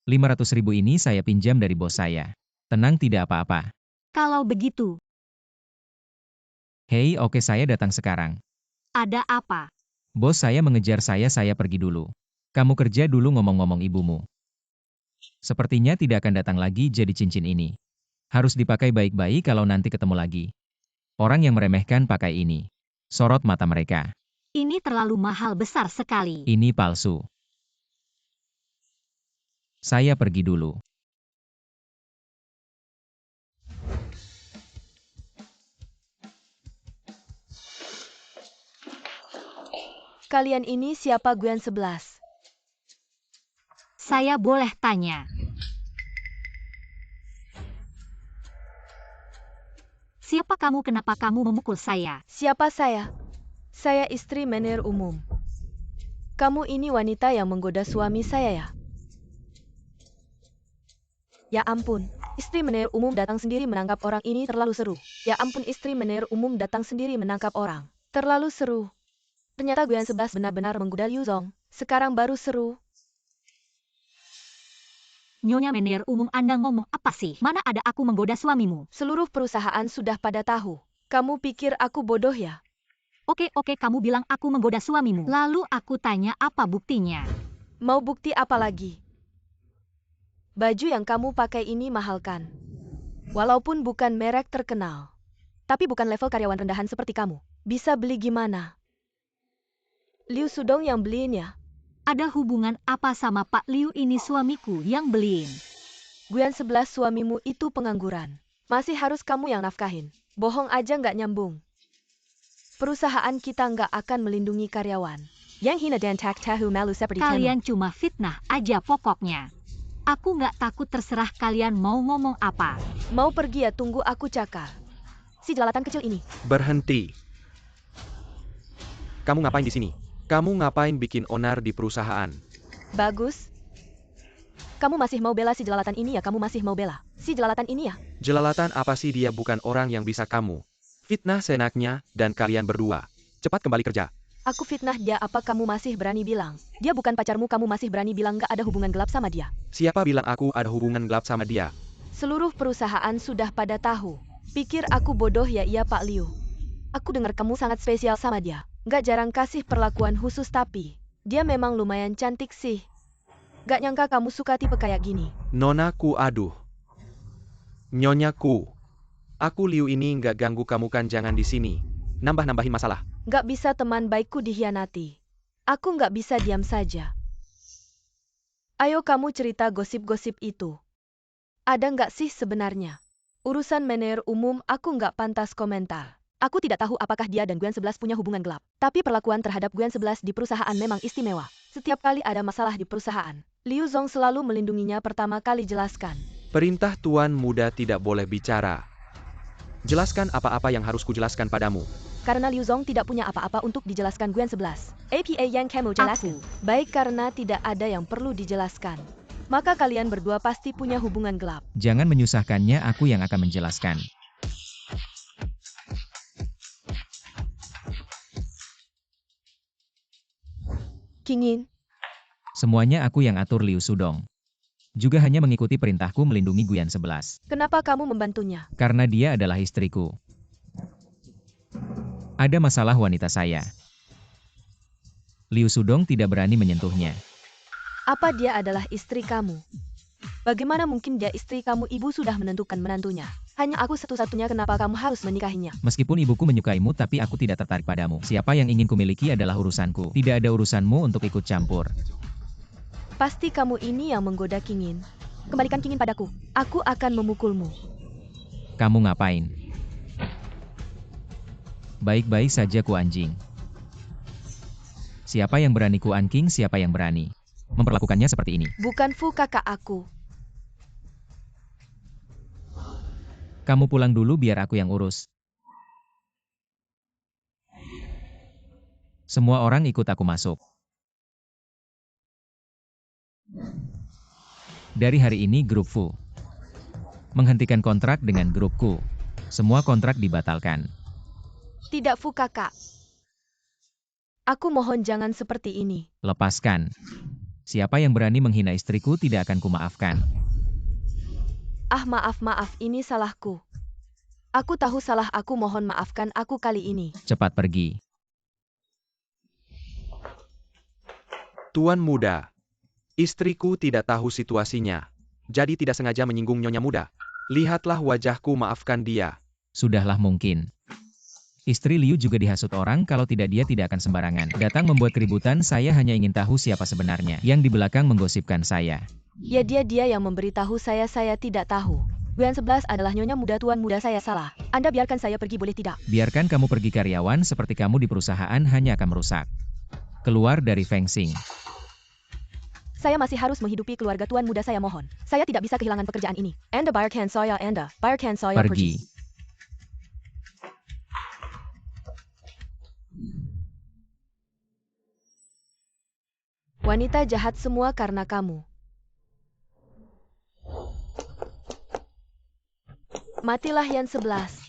500.000 ini saya pinjam dari bos saya. Tenang, tidak apa-apa. Kalau begitu, Hei, oke, saya datang sekarang. ada apa? Bos saya mengejar saya pergi dulu. Kamu kerja dulu, ngomong-ngomong ibumu. Sepertinya tidak akan datang lagi, jadi cincin ini harus dipakai baik-baik kalau nanti ketemu lagi. Orang yang meremehkan pakai ini. Sorot mata mereka. Ini terlalu mahal, besar sekali. Ini palsu. Saya pergi dulu. Kalian ini siapa? Guyan 11. Saya boleh tanya? Siapa kamu? Kenapa kamu memukul saya? Siapa saya? Saya istri manajer umum. Kamu ini wanita yang menggoda suami saya ya? Ya ampun, istri manajer umum datang sendiri menangkap orang, ini terlalu seru. Ya ampun, istri manajer umum datang sendiri menangkap orang. Terlalu seru. Ternyata Guyan 11 benar-benar menggoda Liu Zong. Sekarang baru seru. Nyonya manajer umum, Anda ngomong apa sih? Mana ada aku menggoda suamimu? Seluruh perusahaan sudah pada tahu. Kamu pikir aku bodoh ya? Oke, kamu bilang aku menggoda suamimu. Lalu aku tanya, apa buktinya? Mau bukti apa lagi? Baju yang kamu pakai ini mahal kan? Walaupun bukan merek terkenal. Tapi bukan level karyawan rendahan seperti kamu. Bisa beli gimana? Liu Sudong yang beliin ya? Ada hubungan apa sama Pak Liu ini? Suamiku yang beliin. Guyan 11, suamimu itu pengangguran. Masih harus kamu yang nafkahin. Bohong aja nggak nyambung. Perusahaan kita nggak akan melindungi karyawan. Yang hina dan tak tahu malu seperti kamu. Kalian cuma fitnah aja pokoknya. Aku nggak takut, terserah kalian mau ngomong apa. Mau pergi ya, tunggu aku cakar. Si jelalatan kecil ini. Berhenti. Kamu ngapain di sini? Kamu ngapain bikin onar di perusahaan? Bagus. Kamu masih mau bela si jelalatan ini ya? Kamu masih mau bela si jelalatan ini ya? Jelalatan apa sih, dia bukan orang yang bisa kamu fitnah seenaknya, dan kalian berdua cepat kembali kerja. Aku fitnah dia? Apa kamu masih berani bilang dia bukan pacarmu? Kamu masih berani bilang nggak ada hubungan gelap sama dia? Siapa bilang aku ada hubungan gelap sama dia? Seluruh perusahaan sudah pada tahu. Pikir aku bodoh ya? Iya Pak Liu. Aku dengar kamu sangat spesial sama dia. Nggak jarang kasih perlakuan khusus, tapi dia memang lumayan cantik sih. Nggak nyangka kamu suka tipe kayak gini. Nonaku, aduh. Nyonyaku. Aku Liu ini nggak ganggu kamu kan, jangan di sini. nambah-nambahin masalah. Nggak bisa teman baikku dikhianati. Aku nggak bisa diam saja. Ayo kamu cerita gosip-gosip itu. Ada nggak sih sebenarnya? Urusan manajer umum aku nggak pantas komentar. Aku tidak tahu apakah dia dan Guan 11 punya hubungan gelap. Tapi perlakuan terhadap Guan 11 di perusahaan memang istimewa. Setiap kali ada masalah di perusahaan, Liu Zong selalu melindunginya pertama kali jelaskan. Perintah Tuan Muda tidak boleh bicara. Jelaskan apa-apa yang harus kujelaskan padamu. Karena Liu Zong tidak punya apa-apa untuk dijelaskan Guan 11. APA yang kamu jelaskan. Baik, karena tidak ada yang perlu dijelaskan. Maka kalian berdua pasti punya hubungan gelap. Jangan menyusahkannya, aku yang akan menjelaskan. Kingin, Semuanya aku yang atur, Liu Sudong. Juga hanya mengikuti perintahku melindungi Guyan 11. kenapa kamu membantunya? Karena dia adalah istriku. Ada masalah wanita saya. Liu Sudong tidak berani menyentuhnya. Apa dia adalah istri kamu? Bagaimana mungkin dia istri kamu? Ibu sudah menentukan menantunya. Hanya aku satu-satunya, kenapa kamu harus menikahinya? Meskipun ibuku menyukaimu, tapi aku tidak tertarik padamu. Siapa yang ingin kumiliki adalah urusanku. Tidak ada urusanmu untuk ikut campur. Pasti kamu ini yang menggoda Kingin. Kembalikan Kingin padaku. Aku akan memukulmu. Kamu ngapain? Baik-baik saja, ku anjing. Siapa yang berani, ku anjing? Siapa yang berani memperlakukannya seperti ini? Bukan Fu, kakak aku. Kamu pulang dulu biar aku yang urus. Semua orang ikut aku masuk. Dari hari ini grup Fu menghentikan kontrak dengan grupku. Semua kontrak dibatalkan. Tidak, Fu kakak. Aku mohon jangan seperti ini. Lepaskan. Siapa yang berani menghina istriku tidak akan kumaafkan. Ah, maaf, ini salahku. Aku tahu salah aku, mohon maafkan aku kali ini. Cepat pergi. Tuan Muda, istriku tidak tahu situasinya. Jadi tidak sengaja menyinggung Nyonya Muda. Lihatlah wajahku, maafkan dia. Sudahlah, mungkin. Istri Liu juga dihasut orang, kalau tidak dia tidak akan sembarangan datang membuat keributan. Saya hanya ingin tahu siapa sebenarnya yang di belakang menggosipkan saya. Ya, dia yang memberitahu saya tidak tahu. Guan 11 adalah Nyonya Muda. Tuan Muda, saya salah. Anda biarkan saya pergi, boleh tidak? Biarkan kamu pergi, karyawan seperti kamu di perusahaan hanya akan merusak. Keluar dari Feng Xing. Saya masih harus menghidupi keluarga Tuan Muda, saya mohon. Saya tidak bisa kehilangan pekerjaan ini. Anda biarkan saya, Pergi. Wanita jahat semua karena kamu. Matilah Yan 11.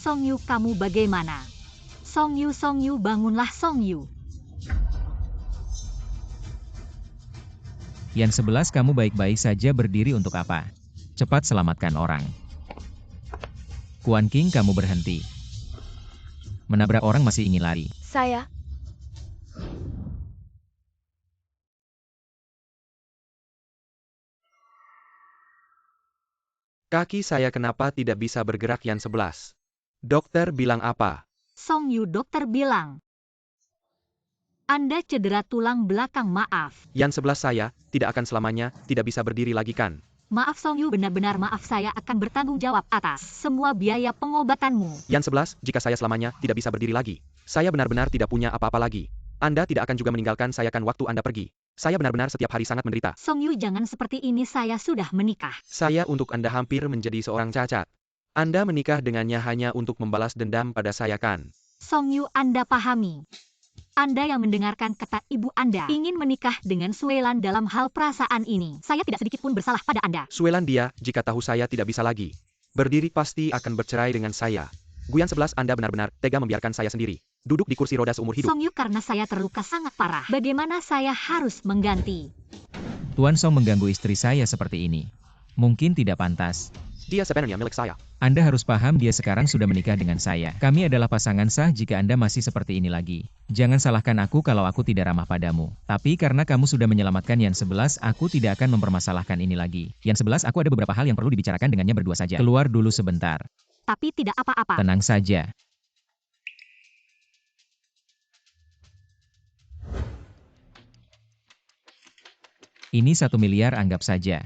Song Yu, kamu bagaimana? Song Yu, bangunlah Song Yu. Yan 11, kamu baik-baik saja berdiri untuk apa? Cepat selamatkan orang. Kuan King, kamu berhenti. Menabrak orang masih ingin lari. Saya. Kaki saya kenapa tidak bisa bergerak, Yan 11? Dokter bilang apa? Song Yu, dokter bilang Anda cedera tulang belakang, maaf. Yan 11, saya tidak akan selamanya tidak bisa berdiri lagi kan? Maaf Song Yu, benar-benar maaf, saya akan bertanggung jawab atas semua biaya pengobatanmu. Yan 11, jika saya selamanya tidak bisa berdiri lagi, saya benar-benar tidak punya apa-apa lagi. Anda tidak akan juga meninggalkan saya kan waktu Anda pergi. Saya benar-benar setiap hari sangat menderita. Song Yu, jangan seperti ini, saya sudah menikah. Saya untuk Anda hampir menjadi seorang cacat. Anda menikah dengannya hanya untuk membalas dendam pada saya kan? Song Yu, Anda pahami. Anda yang mendengarkan kata ibu Anda ingin menikah dengan Suelan dalam hal perasaan ini. Saya tidak sedikit pun bersalah pada Anda. Suelan dia, jika tahu saya tidak bisa lagi berdiri pasti akan bercerai dengan saya. Guyan 11, Anda benar-benar tega membiarkan saya sendiri duduk di kursi roda seumur hidup. Song Yu, karena saya terluka sangat parah. Bagaimana saya harus mengganti? Tuan Song mengganggu istri saya seperti ini. Mungkin tidak pantas. Dia sebenarnya milik saya. Anda harus paham dia sekarang sudah menikah dengan saya. Kami adalah pasangan sah jika Anda masih seperti ini lagi. Jangan salahkan aku kalau aku tidak ramah padamu. Tapi karena kamu sudah menyelamatkan Yan 11, aku tidak akan mempermasalahkan ini lagi. Yan 11, aku ada beberapa hal yang perlu dibicarakan dengannya berdua saja. Keluar dulu sebentar. Tapi tidak apa-apa. Tenang saja. Ini 1 miliar anggap saja.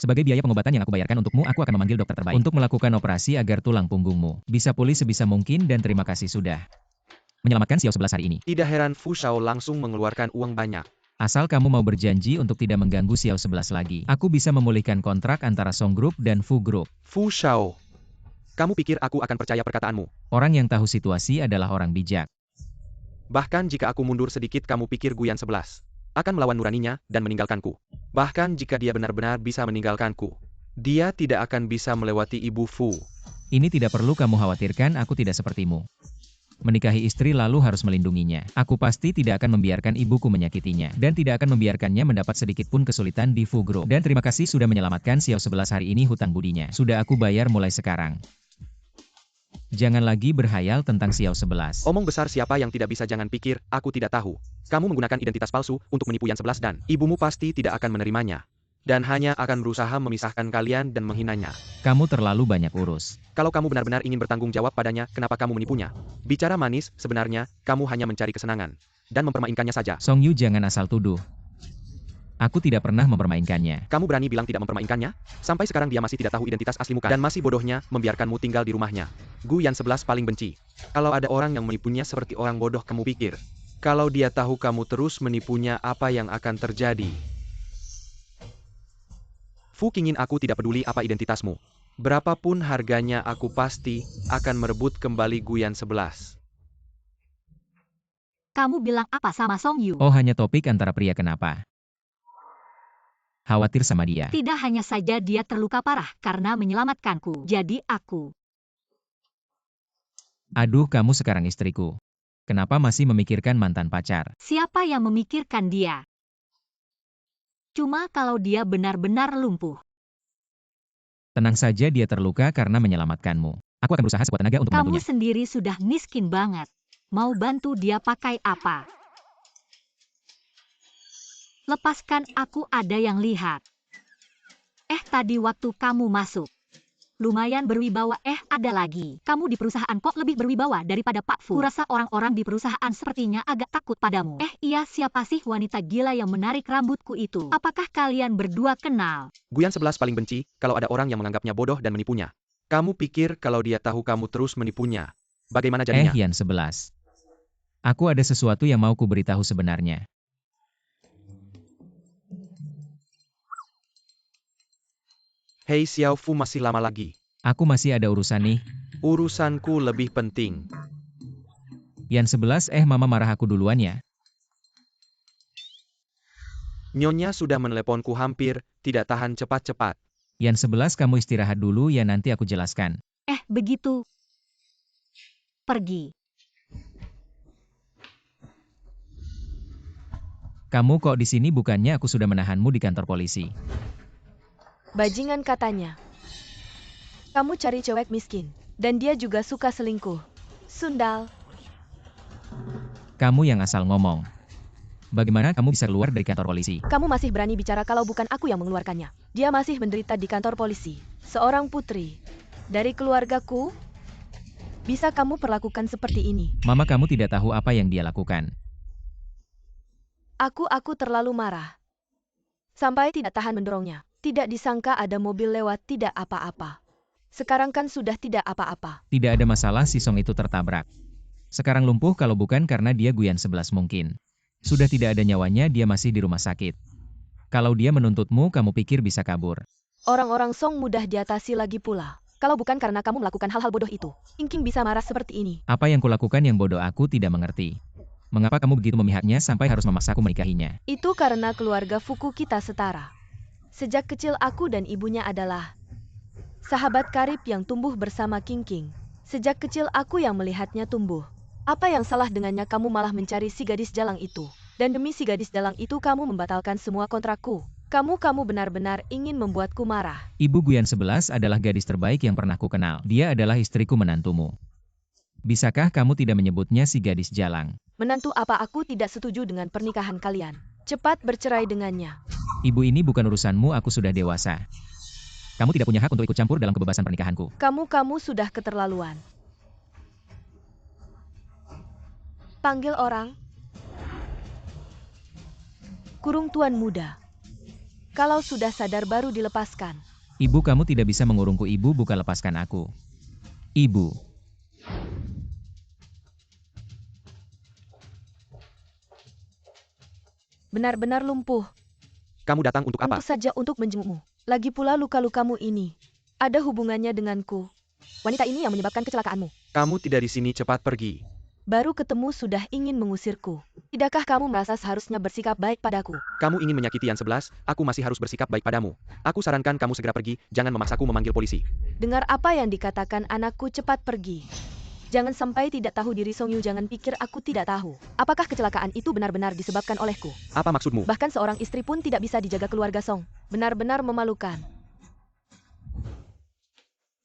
Sebagai biaya pengobatan yang aku bayarkan untukmu, aku akan memanggil dokter terbaik untuk melakukan operasi agar tulang punggungmu bisa pulih sebisa mungkin dan terima kasih sudah menyelamatkan Xiao 11 hari ini. Tidak heran Fu Shao langsung mengeluarkan uang banyak. Asal kamu mau berjanji untuk tidak mengganggu Xiao 11 lagi. Aku bisa memulihkan kontrak antara Song Group dan Fu Group. Fu Shao, kamu pikir aku akan percaya perkataanmu? Orang yang tahu situasi adalah orang bijak. Bahkan jika aku mundur sedikit, kamu pikir Guyan 11 akan melawan nuraninya dan meninggalkanku. Bahkan jika dia benar-benar bisa meninggalkanku, dia tidak akan bisa melewati Ibu Fu. Ini tidak perlu kamu khawatirkan, aku tidak sepertimu. Menikahi istri lalu harus melindunginya. Aku pasti tidak akan membiarkan ibuku menyakitinya. Dan tidak akan membiarkannya mendapat sedikit pun kesulitan di Fu Group. Dan terima kasih sudah menyelamatkan Xiao 11 hari ini, hutang budinya sudah aku bayar mulai sekarang. Jangan lagi berhayal tentang Xiao 11. Omong besar siapa yang tidak bisa, jangan pikir aku tidak tahu. Kamu menggunakan identitas palsu untuk menipu Yan 11 dan ibumu pasti tidak akan menerimanya. Dan hanya akan berusaha memisahkan kalian dan menghinanya. Kamu terlalu banyak urus. Kalau kamu benar-benar ingin bertanggung jawab padanya, kenapa kamu menipunya? Bicara manis, sebenarnya kamu hanya mencari kesenangan dan mempermainkannya saja. Song Yu, jangan asal tuduh. Aku tidak pernah mempermainkannya. Kamu berani bilang tidak mempermainkannya? Sampai sekarang dia masih tidak tahu identitas aslimu kan? Dan masih bodohnya membiarkanmu tinggal di rumahnya. Gu Yan 11 paling benci kalau ada orang yang menipunya seperti orang bodoh. Kamu pikir kalau dia tahu kamu terus menipunya, apa yang akan terjadi? Fu Qingyin, aku tidak peduli apa identitasmu. Berapapun harganya, aku pasti akan merebut kembali Gu Yan 11. Kamu bilang apa sama Song Yu? Oh, hanya topik antara pria, kenapa? Khawatir sama dia. Tidak hanya saja dia terluka parah karena menyelamatkanku. Jadi aku. Aduh, kamu sekarang istriku. Kenapa masih memikirkan mantan pacar? Siapa yang memikirkan dia? Cuma kalau dia benar-benar lumpuh. Tenang saja, dia terluka karena menyelamatkanmu. Aku akan berusaha sekuat tenaga untuk Kamu membantunya. sendiri sudah miskin banget. Mau bantu dia pakai apa? Lepaskan aku, ada yang lihat. Tadi waktu kamu masuk. Lumayan berwibawa, ada lagi. Kamu di perusahaan kok lebih berwibawa daripada Pak Fu. Kurasa orang-orang di perusahaan sepertinya agak takut padamu. Iya, siapa sih wanita gila yang menarik rambutku itu? Apakah kalian berdua kenal? Gu Yan 11 paling benci kalau ada orang yang menganggapnya bodoh dan menipunya. Kamu pikir kalau dia tahu kamu terus menipunya, bagaimana jadinya? Yan 11. Aku ada sesuatu yang mau ku beritahu sebenarnya. Hei Xiao Fu, masih lama lagi. Aku masih ada urusan nih. Urusanku lebih penting. Yan 11, mama marah aku duluan ya. Nyonya sudah meneleponku, hampir tidak tahan, cepat-cepat. Yan 11, kamu istirahat dulu ya, nanti aku jelaskan. Begitu. Pergi. Kamu kok di sini, bukannya aku sudah menahanmu di kantor polisi? Bajingan, katanya. Kamu cari cewek miskin. Dan dia juga suka selingkuh. Sundal. Kamu yang asal ngomong. Bagaimana kamu bisa keluar dari kantor polisi? Kamu masih berani bicara kalau bukan aku yang mengeluarkannya. Dia masih menderita di kantor polisi. Seorang putri. Dari keluargaku. Bisa kamu perlakukan seperti ini? Mama, kamu tidak tahu apa yang dia lakukan. Aku terlalu marah. Sampai tidak tahan mendorongnya. Tidak disangka ada mobil lewat, tidak apa-apa. Sekarang kan sudah tidak apa-apa. Tidak ada masalah, si Song itu tertabrak. Sekarang lumpuh, kalau bukan karena dia Gu Yan 11 mungkin. Sudah tidak ada nyawanya, dia masih di rumah sakit. Kalau dia menuntutmu, kamu pikir bisa kabur? Orang-orang Song mudah diatasi lagi pula. Kalau bukan karena kamu melakukan hal-hal bodoh itu, Ingking bisa marah seperti ini. Apa yang kulakukan yang bodoh, aku tidak mengerti. Mengapa kamu begitu memihaknya sampai harus memaksaku menikahinya? Itu karena keluarga Fuku kita setara. Sejak kecil aku dan ibunya adalah sahabat karib yang tumbuh bersama Ingking. Sejak kecil aku yang melihatnya tumbuh. Apa yang salah dengannya kamu malah mencari si gadis jalang itu? Dan demi si gadis jalang itu kamu membatalkan semua kontrakku. Kamu benar-benar ingin membuatku marah. Ibu Guyan 11 adalah gadis terbaik yang pernah kukenal. Dia adalah istriku menantumu. Bisakah kamu tidak menyebutnya si gadis jalang? Menantu apa aku tidak setuju dengan pernikahan kalian. Cepat bercerai dengannya. Ibu ini bukan urusanmu, aku sudah dewasa. Kamu tidak punya hak untuk ikut campur dalam kebebasan pernikahanku. Kamu sudah keterlaluan. Panggil orang. Kurung tuan muda. Kalau sudah sadar baru dilepaskan. Ibu, kamu tidak bisa mengurungku. Ibu, bukan, lepaskan aku. Ibu. Benar-benar lumpuh. Kamu datang untuk apa? Tentu saja untuk menjengukmu. Lagi pula luka-lukamu ini ada hubungannya denganku. Wanita ini yang menyebabkan kecelakaanmu. Kamu tidak di sini, cepat pergi. Baru ketemu sudah ingin mengusirku. Tidakkah kamu merasa seharusnya bersikap baik padaku? Kamu ingin menyakiti yang 11, aku masih harus bersikap baik padamu. Aku sarankan kamu segera pergi, jangan memaksaku memanggil polisi. Dengar apa yang dikatakan anakku, cepat pergi. Jangan sampai tidak tahu diri Song Yu, jangan pikir aku tidak tahu. Apakah kecelakaan itu benar-benar disebabkan olehku? Apa maksudmu? Bahkan seorang istri pun tidak bisa dijaga keluarga Song. Benar-benar memalukan.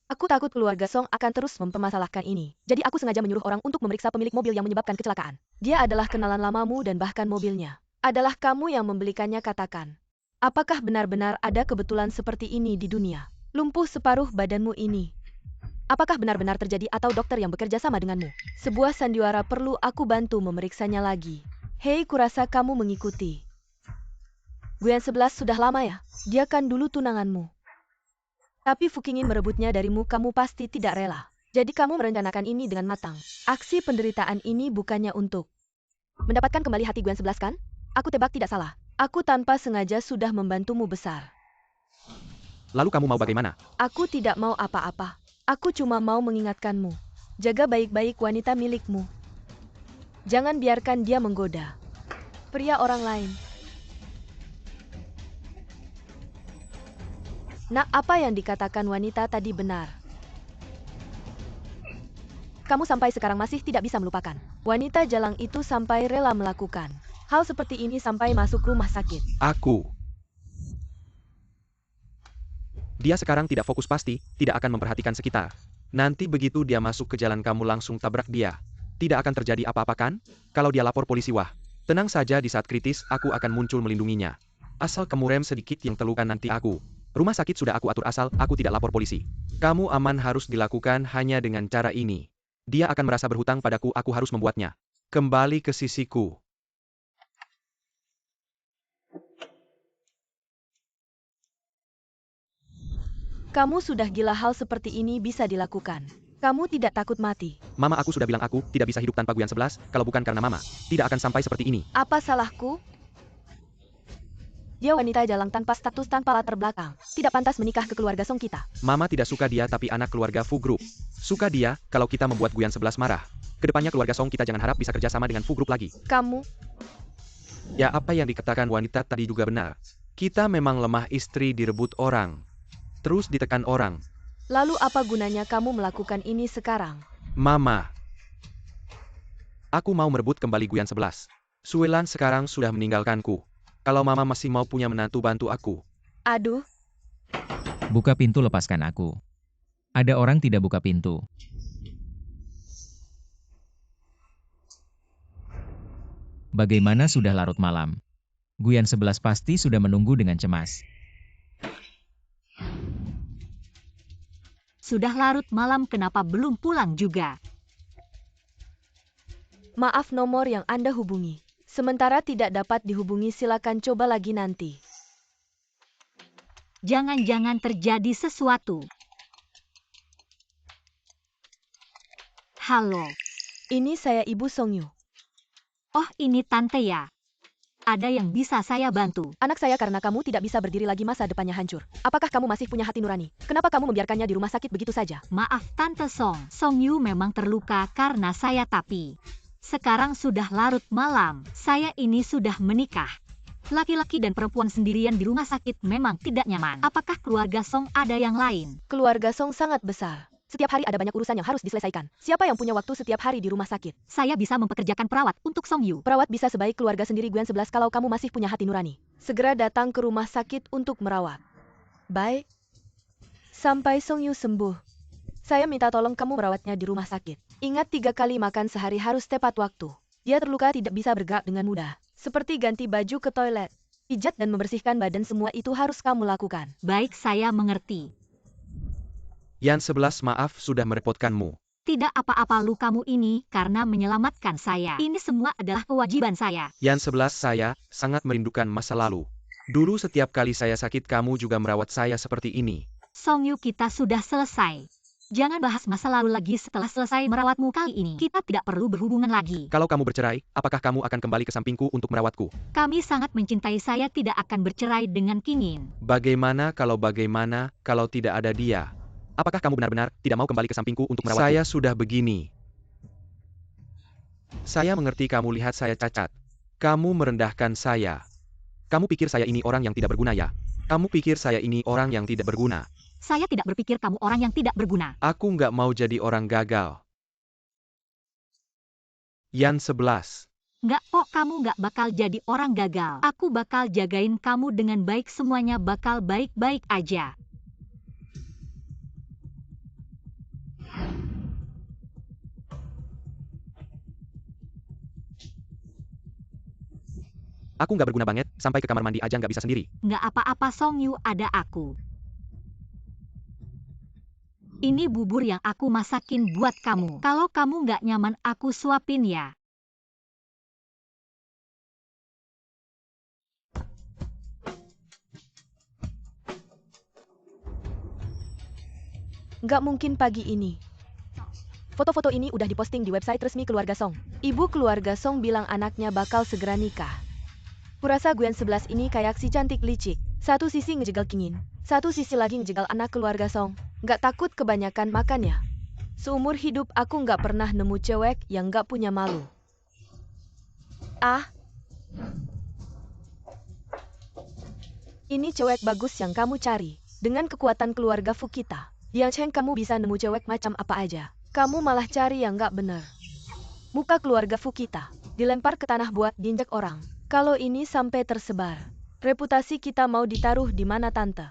Aku takut keluarga Song akan terus mempermasalahkan ini. Jadi aku sengaja menyuruh orang untuk memeriksa pemilik mobil yang menyebabkan kecelakaan. Dia adalah kenalan lamamu dan bahkan mobilnya adalah kamu yang membelikannya. Katakan, apakah benar-benar ada kebetulan seperti ini di dunia? Lumpuh separuh badanmu ini. Apakah benar-benar terjadi atau dokter yang bekerja sama denganmu? Sebuah sandiwara perlu aku bantu memeriksanya lagi. Hei, kurasa kamu mengikuti. Guyan 11 sudah lama ya? Dia kan dulu tunanganmu. Tapi Fu ingin merebutnya darimu, kamu pasti tidak rela. Jadi kamu merencanakan ini dengan matang. Aksi penderitaan ini bukannya untuk mendapatkan kembali hati Guyan 11 kan? Aku tebak tidak salah. Aku tanpa sengaja sudah membantumu besar. Lalu kamu mau bagaimana? Aku tidak mau apa-apa. Aku cuma mau mengingatkanmu. Jaga baik-baik wanita milikmu. Jangan biarkan dia menggoda pria orang lain. Nak, apa yang dikatakan wanita tadi benar. Kamu sampai sekarang masih tidak bisa melupakan. Wanita jalang itu sampai rela melakukan hal seperti ini sampai masuk rumah sakit. Aku. Dia sekarang tidak fokus, pasti tidak akan memperhatikan sekitar. Nanti begitu dia masuk ke jalan kamu langsung tabrak dia. Tidak akan terjadi apa-apa kan? Kalau dia lapor polisi, wah. Tenang saja, di saat kritis aku akan muncul melindunginya. Asal kamu rem sedikit yang telukan nanti aku. Rumah sakit sudah aku atur, asal aku tidak lapor polisi. Kamu aman, harus dilakukan hanya dengan cara ini. Dia akan merasa berhutang padaku, aku harus membuatnya kembali ke sisiku. Kamu sudah gila, hal seperti ini bisa dilakukan. Kamu tidak takut mati. Mama, aku sudah bilang aku tidak bisa hidup tanpa Guyan 11, kalau bukan karena Mama, tidak akan sampai seperti ini. Apa salahku? Dia wanita jalang tanpa status, tanpa latar belakang. Tidak pantas menikah ke keluarga Song kita. Mama tidak suka dia, tapi anak keluarga Fu Group suka dia. Kalau kita membuat Guyan 11 marah, kedepannya keluarga Song kita jangan harap bisa kerja sama dengan Fu Group lagi. Kamu? Ya, apa yang dikatakan wanita tadi juga benar. Kita memang lemah, istri direbut orang, terus ditekan orang. Lalu apa gunanya kamu melakukan ini sekarang? Mama, aku mau merebut kembali Guyan 11. Suelan sekarang sudah meninggalkanku. Kalau Mama masih mau punya menantu, bantu aku. Aduh. Buka pintu, lepaskan aku. Ada orang tidak buka pintu. Bagaimana sudah larut malam? Guyan 11 pasti sudah menunggu dengan cemas. Sudah larut malam, kenapa belum pulang juga? Maaf, nomor yang Anda hubungi sementara tidak dapat dihubungi, silakan coba lagi nanti. Jangan-jangan terjadi sesuatu. Halo. Ini saya Ibu Song Yu. Oh, ini Tante ya. Ada yang bisa saya bantu? Anak saya karena kamu tidak bisa berdiri lagi, masa depannya hancur. Apakah kamu masih punya hati nurani? Kenapa kamu membiarkannya di rumah sakit begitu saja? Maaf Tante Song. Song Yu memang terluka karena saya, tapi sekarang sudah larut malam. Saya ini sudah menikah. Laki-laki dan perempuan sendirian di rumah sakit memang tidak nyaman. Apakah keluarga Song ada yang lain? Keluarga Song sangat besar. Setiap hari ada banyak urusan yang harus diselesaikan. Siapa yang punya waktu setiap hari di rumah sakit? Saya bisa mempekerjakan perawat untuk Song Yu. Perawat bisa sebaik keluarga sendiri Gwen 11 kalau kamu masih punya hati nurani. Segera datang ke rumah sakit untuk merawat. Baik. Sampai Song Yu sembuh. Saya minta tolong kamu merawatnya di rumah sakit. Ingat 3 kali makan sehari harus tepat waktu. Dia terluka tidak bisa bergerak dengan mudah. Seperti ganti baju ke toilet. Pijat dan membersihkan badan semua itu harus kamu lakukan. Baik, saya mengerti. Yan 11 maaf sudah merepotkanmu. Tidak apa-apa lukamu ini karena menyelamatkan saya. Ini semua adalah kewajiban saya. Yan 11 saya sangat merindukan masa lalu. Dulu setiap kali saya sakit kamu juga merawat saya seperti ini. Song Yu, kita sudah selesai. Jangan bahas masa lalu lagi setelah selesai merawatmu kali ini. Kita tidak perlu berhubungan lagi. Kalau kamu bercerai, apakah kamu akan kembali ke sampingku untuk merawatku? Kami sangat mencintai, saya tidak akan bercerai dengan Kingin. Bagaimana kalau tidak ada dia? Apakah kamu benar-benar tidak mau kembali ke sampingku untuk merawatku? Saya sudah begini. Saya mengerti kamu lihat saya cacat. Kamu merendahkan saya. Kamu pikir saya ini orang yang tidak berguna ya? Kamu pikir saya ini orang yang tidak berguna? Saya tidak berpikir kamu orang yang tidak berguna. Aku nggak mau jadi orang gagal. Yan 11. Nggak kok, kamu nggak bakal jadi orang gagal. Aku bakal jagain kamu dengan baik, semuanya bakal baik-baik aja. Aku nggak berguna banget, sampai ke kamar mandi aja nggak bisa sendiri. Nggak apa-apa Song Yu, ada aku. Ini bubur yang aku masakin buat kamu. Kalau kamu nggak nyaman, aku suapin ya. Nggak mungkin pagi ini. Foto-foto ini udah diposting di website resmi keluarga Song. Ibu keluarga Song bilang anaknya bakal segera nikah. Kurasa Gwen 11 ini kayak si cantik licik. Satu sisi ngejegal Kingin, satu sisi lagi ngejegal anak keluarga Song. Nggak takut kebanyakan makan ya? Seumur hidup aku nggak pernah nemu cewek yang nggak punya malu. Ah. Ini cewek bagus yang kamu cari. Dengan kekuatan keluarga Fukita, Yang Cheng kamu bisa nemu cewek macam apa aja. Kamu malah cari yang nggak bener. Muka keluarga Fukita dilempar ke tanah buat diinjak orang. Kalau ini sampai tersebar, reputasi kita mau ditaruh di mana tante?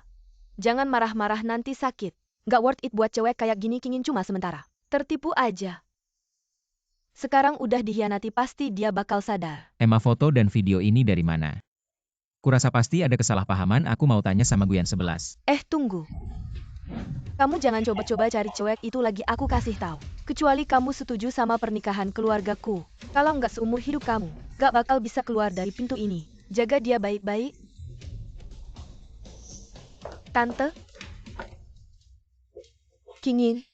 Jangan marah-marah nanti sakit. Nggak worth it buat cewek kayak gini, Kingin cuma sementara. Tertipu aja. Sekarang udah dihianati, pasti dia bakal sadar. Emma, foto dan video ini dari mana? Kurasa pasti ada kesalahpahaman, aku mau tanya sama Guyan 11. Tunggu. Kamu jangan coba-coba cari cewek itu lagi, aku kasih tahu. Kecuali kamu setuju sama pernikahan keluargaku. Kalau nggak seumur hidup kamu, nggak bakal bisa keluar dari pintu ini. Jaga dia baik-baik. Tante? Kingin?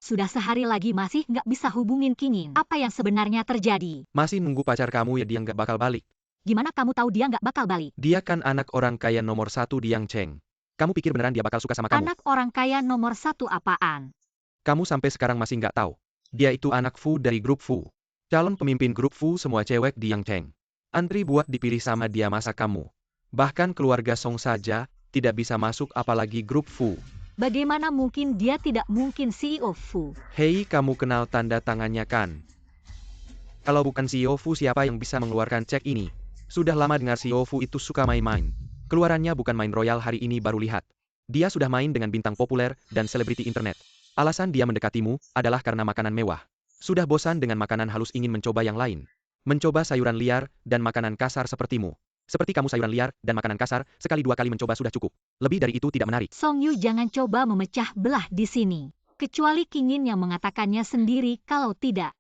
Sudah sehari lagi masih nggak bisa hubungin Kingin. Apa yang sebenarnya terjadi? Masih nunggu pacar kamu ya, dia nggak bakal balik. Gimana kamu tahu dia nggak bakal balik? Dia kan anak orang kaya nomor 1 di Yang Cheng. Kamu pikir beneran dia bakal suka sama kamu? Anak orang kaya nomor 1 apaan? Kamu sampai sekarang masih nggak tahu. Dia itu anak Fu dari grup Fu. Calon pemimpin grup Fu, semua cewek di Yang Cheng. Antri buat dipilih sama dia, masa kamu. Bahkan keluarga Song saja tidak bisa masuk, apalagi grup Fu. Bagaimana mungkin, dia tidak mungkin CEO Fu. Hei, kamu kenal tanda tangannya kan? Kalau bukan CEO Fu, siapa yang bisa mengeluarkan cek ini? Sudah lama dengar CEO Fu itu suka main-main. Keluarannya bukan main royal, hari ini baru lihat. Dia sudah main dengan bintang populer dan selebriti internet. Alasan dia mendekatimu adalah karena makanan mewah. Sudah bosan dengan makanan halus, ingin mencoba yang lain. Mencoba sayuran liar dan makanan kasar sepertimu. Seperti kamu, sayuran liar dan makanan kasar, sekali 2 kali mencoba sudah cukup. Lebih dari itu tidak menarik. Song Yu, jangan coba memecah belah di sini. Kecuali Kingin yang mengatakannya sendiri, kalau tidak,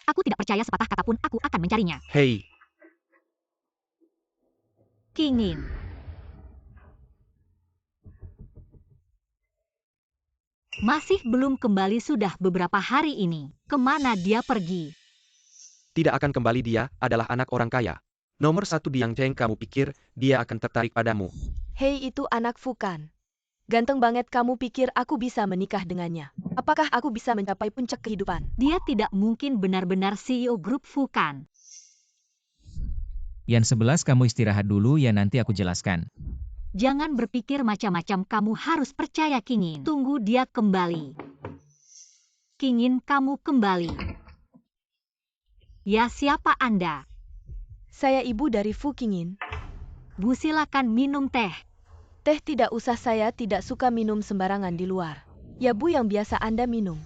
aku tidak percaya sepatah kata pun, aku akan mencarinya. Hei. Kingin. Masih belum kembali, sudah beberapa hari ini. Kemana dia pergi? Tidak akan kembali, dia adalah anak orang kaya. Nomor 1 di Yang Cheng, kamu pikir dia akan tertarik padamu? Hei, itu anak Fukan. Ganteng banget, kamu pikir aku bisa menikah dengannya? Apakah aku bisa mencapai puncak kehidupan? Dia tidak mungkin benar-benar CEO grup Fukan. Yang 11 kamu istirahat dulu ya, nanti aku jelaskan. Jangan berpikir macam-macam, kamu harus percaya Kingin. Tunggu dia kembali. Kingin, kamu kembali. Ya, siapa Anda? Saya ibu dari Fu Qingyin. Bu, silakan minum teh. Teh tidak usah, saya tidak suka minum sembarangan di luar. Ya Bu, yang biasa Anda minum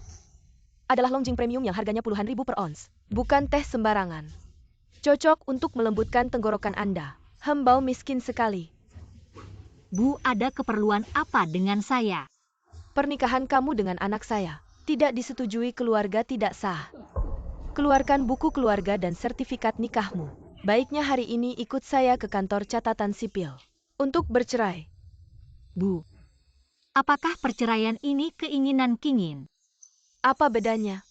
adalah Longjing Premium yang harganya puluhan ribu per ons. Bukan teh sembarangan. Cocok untuk melembutkan tenggorokan Anda. Bau miskin sekali. Bu, ada keperluan apa dengan saya? Pernikahan kamu dengan anak saya tidak disetujui, keluarga tidak sah. Keluarkan buku keluarga dan sertifikat nikahmu. Baiknya hari ini ikut saya ke kantor catatan sipil untuk bercerai. Bu, apakah perceraian ini keinginan Kingin? Apa bedanya?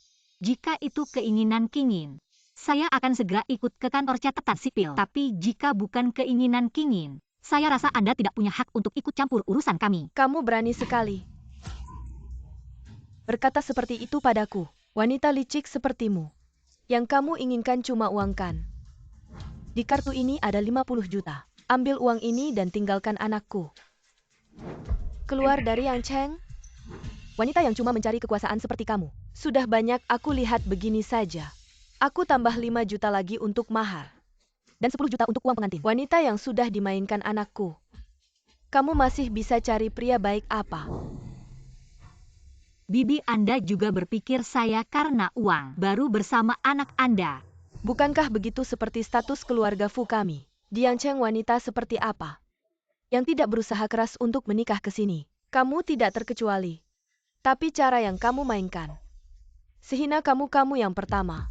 Jika itu keinginan Kingin, saya akan segera ikut ke kantor catatan sipil. Tapi jika bukan keinginan Kingin, saya rasa Anda tidak punya hak untuk ikut campur urusan kami. Kamu berani sekali berkata seperti itu padaku, wanita licik sepertimu. Yang kamu inginkan cuma uang, kan? Di kartu ini ada 50 juta. Ambil uang ini dan tinggalkan anakku. Keluar dari Yang Cheng. Wanita yang cuma mencari kekuasaan seperti kamu. Sudah banyak aku lihat begini saja. Aku tambah 5 juta lagi untuk mahar. Dan 10 juta untuk uang pengantin. Wanita yang sudah dimainkan anakku. Kamu masih bisa cari pria baik apa? Bibi, Anda juga berpikir saya karena uang baru bersama anak Anda. Bukankah begitu seperti status keluarga Fu kami? Dian Cheng wanita seperti apa? Yang tidak berusaha keras untuk menikah ke sini. Kamu tidak terkecuali. Tapi cara yang kamu mainkan. Sehina kamu yang pertama.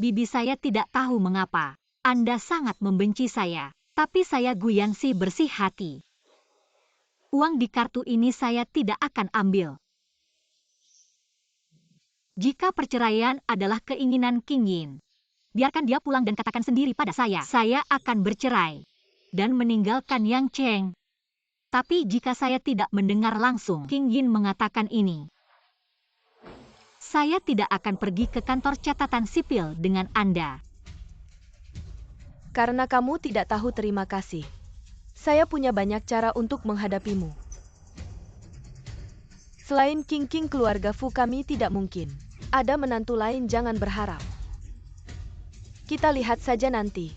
Bibi, saya tidak tahu mengapa Anda sangat membenci saya. Tapi saya Guyansi bersih hati. Uang di kartu ini saya tidak akan ambil. Jika perceraian adalah keinginan Kingyin, biarkan dia pulang dan katakan sendiri pada saya. Saya akan bercerai dan meninggalkan Yang Cheng. Tapi jika saya tidak mendengar langsung Kingyin mengatakan ini, saya tidak akan pergi ke kantor catatan sipil dengan Anda. Karena kamu tidak tahu terima kasih. Saya punya banyak cara untuk menghadapimu. Selain King keluarga Fu kami tidak mungkin. Ada menantu lain, jangan berharap. Kita lihat saja nanti.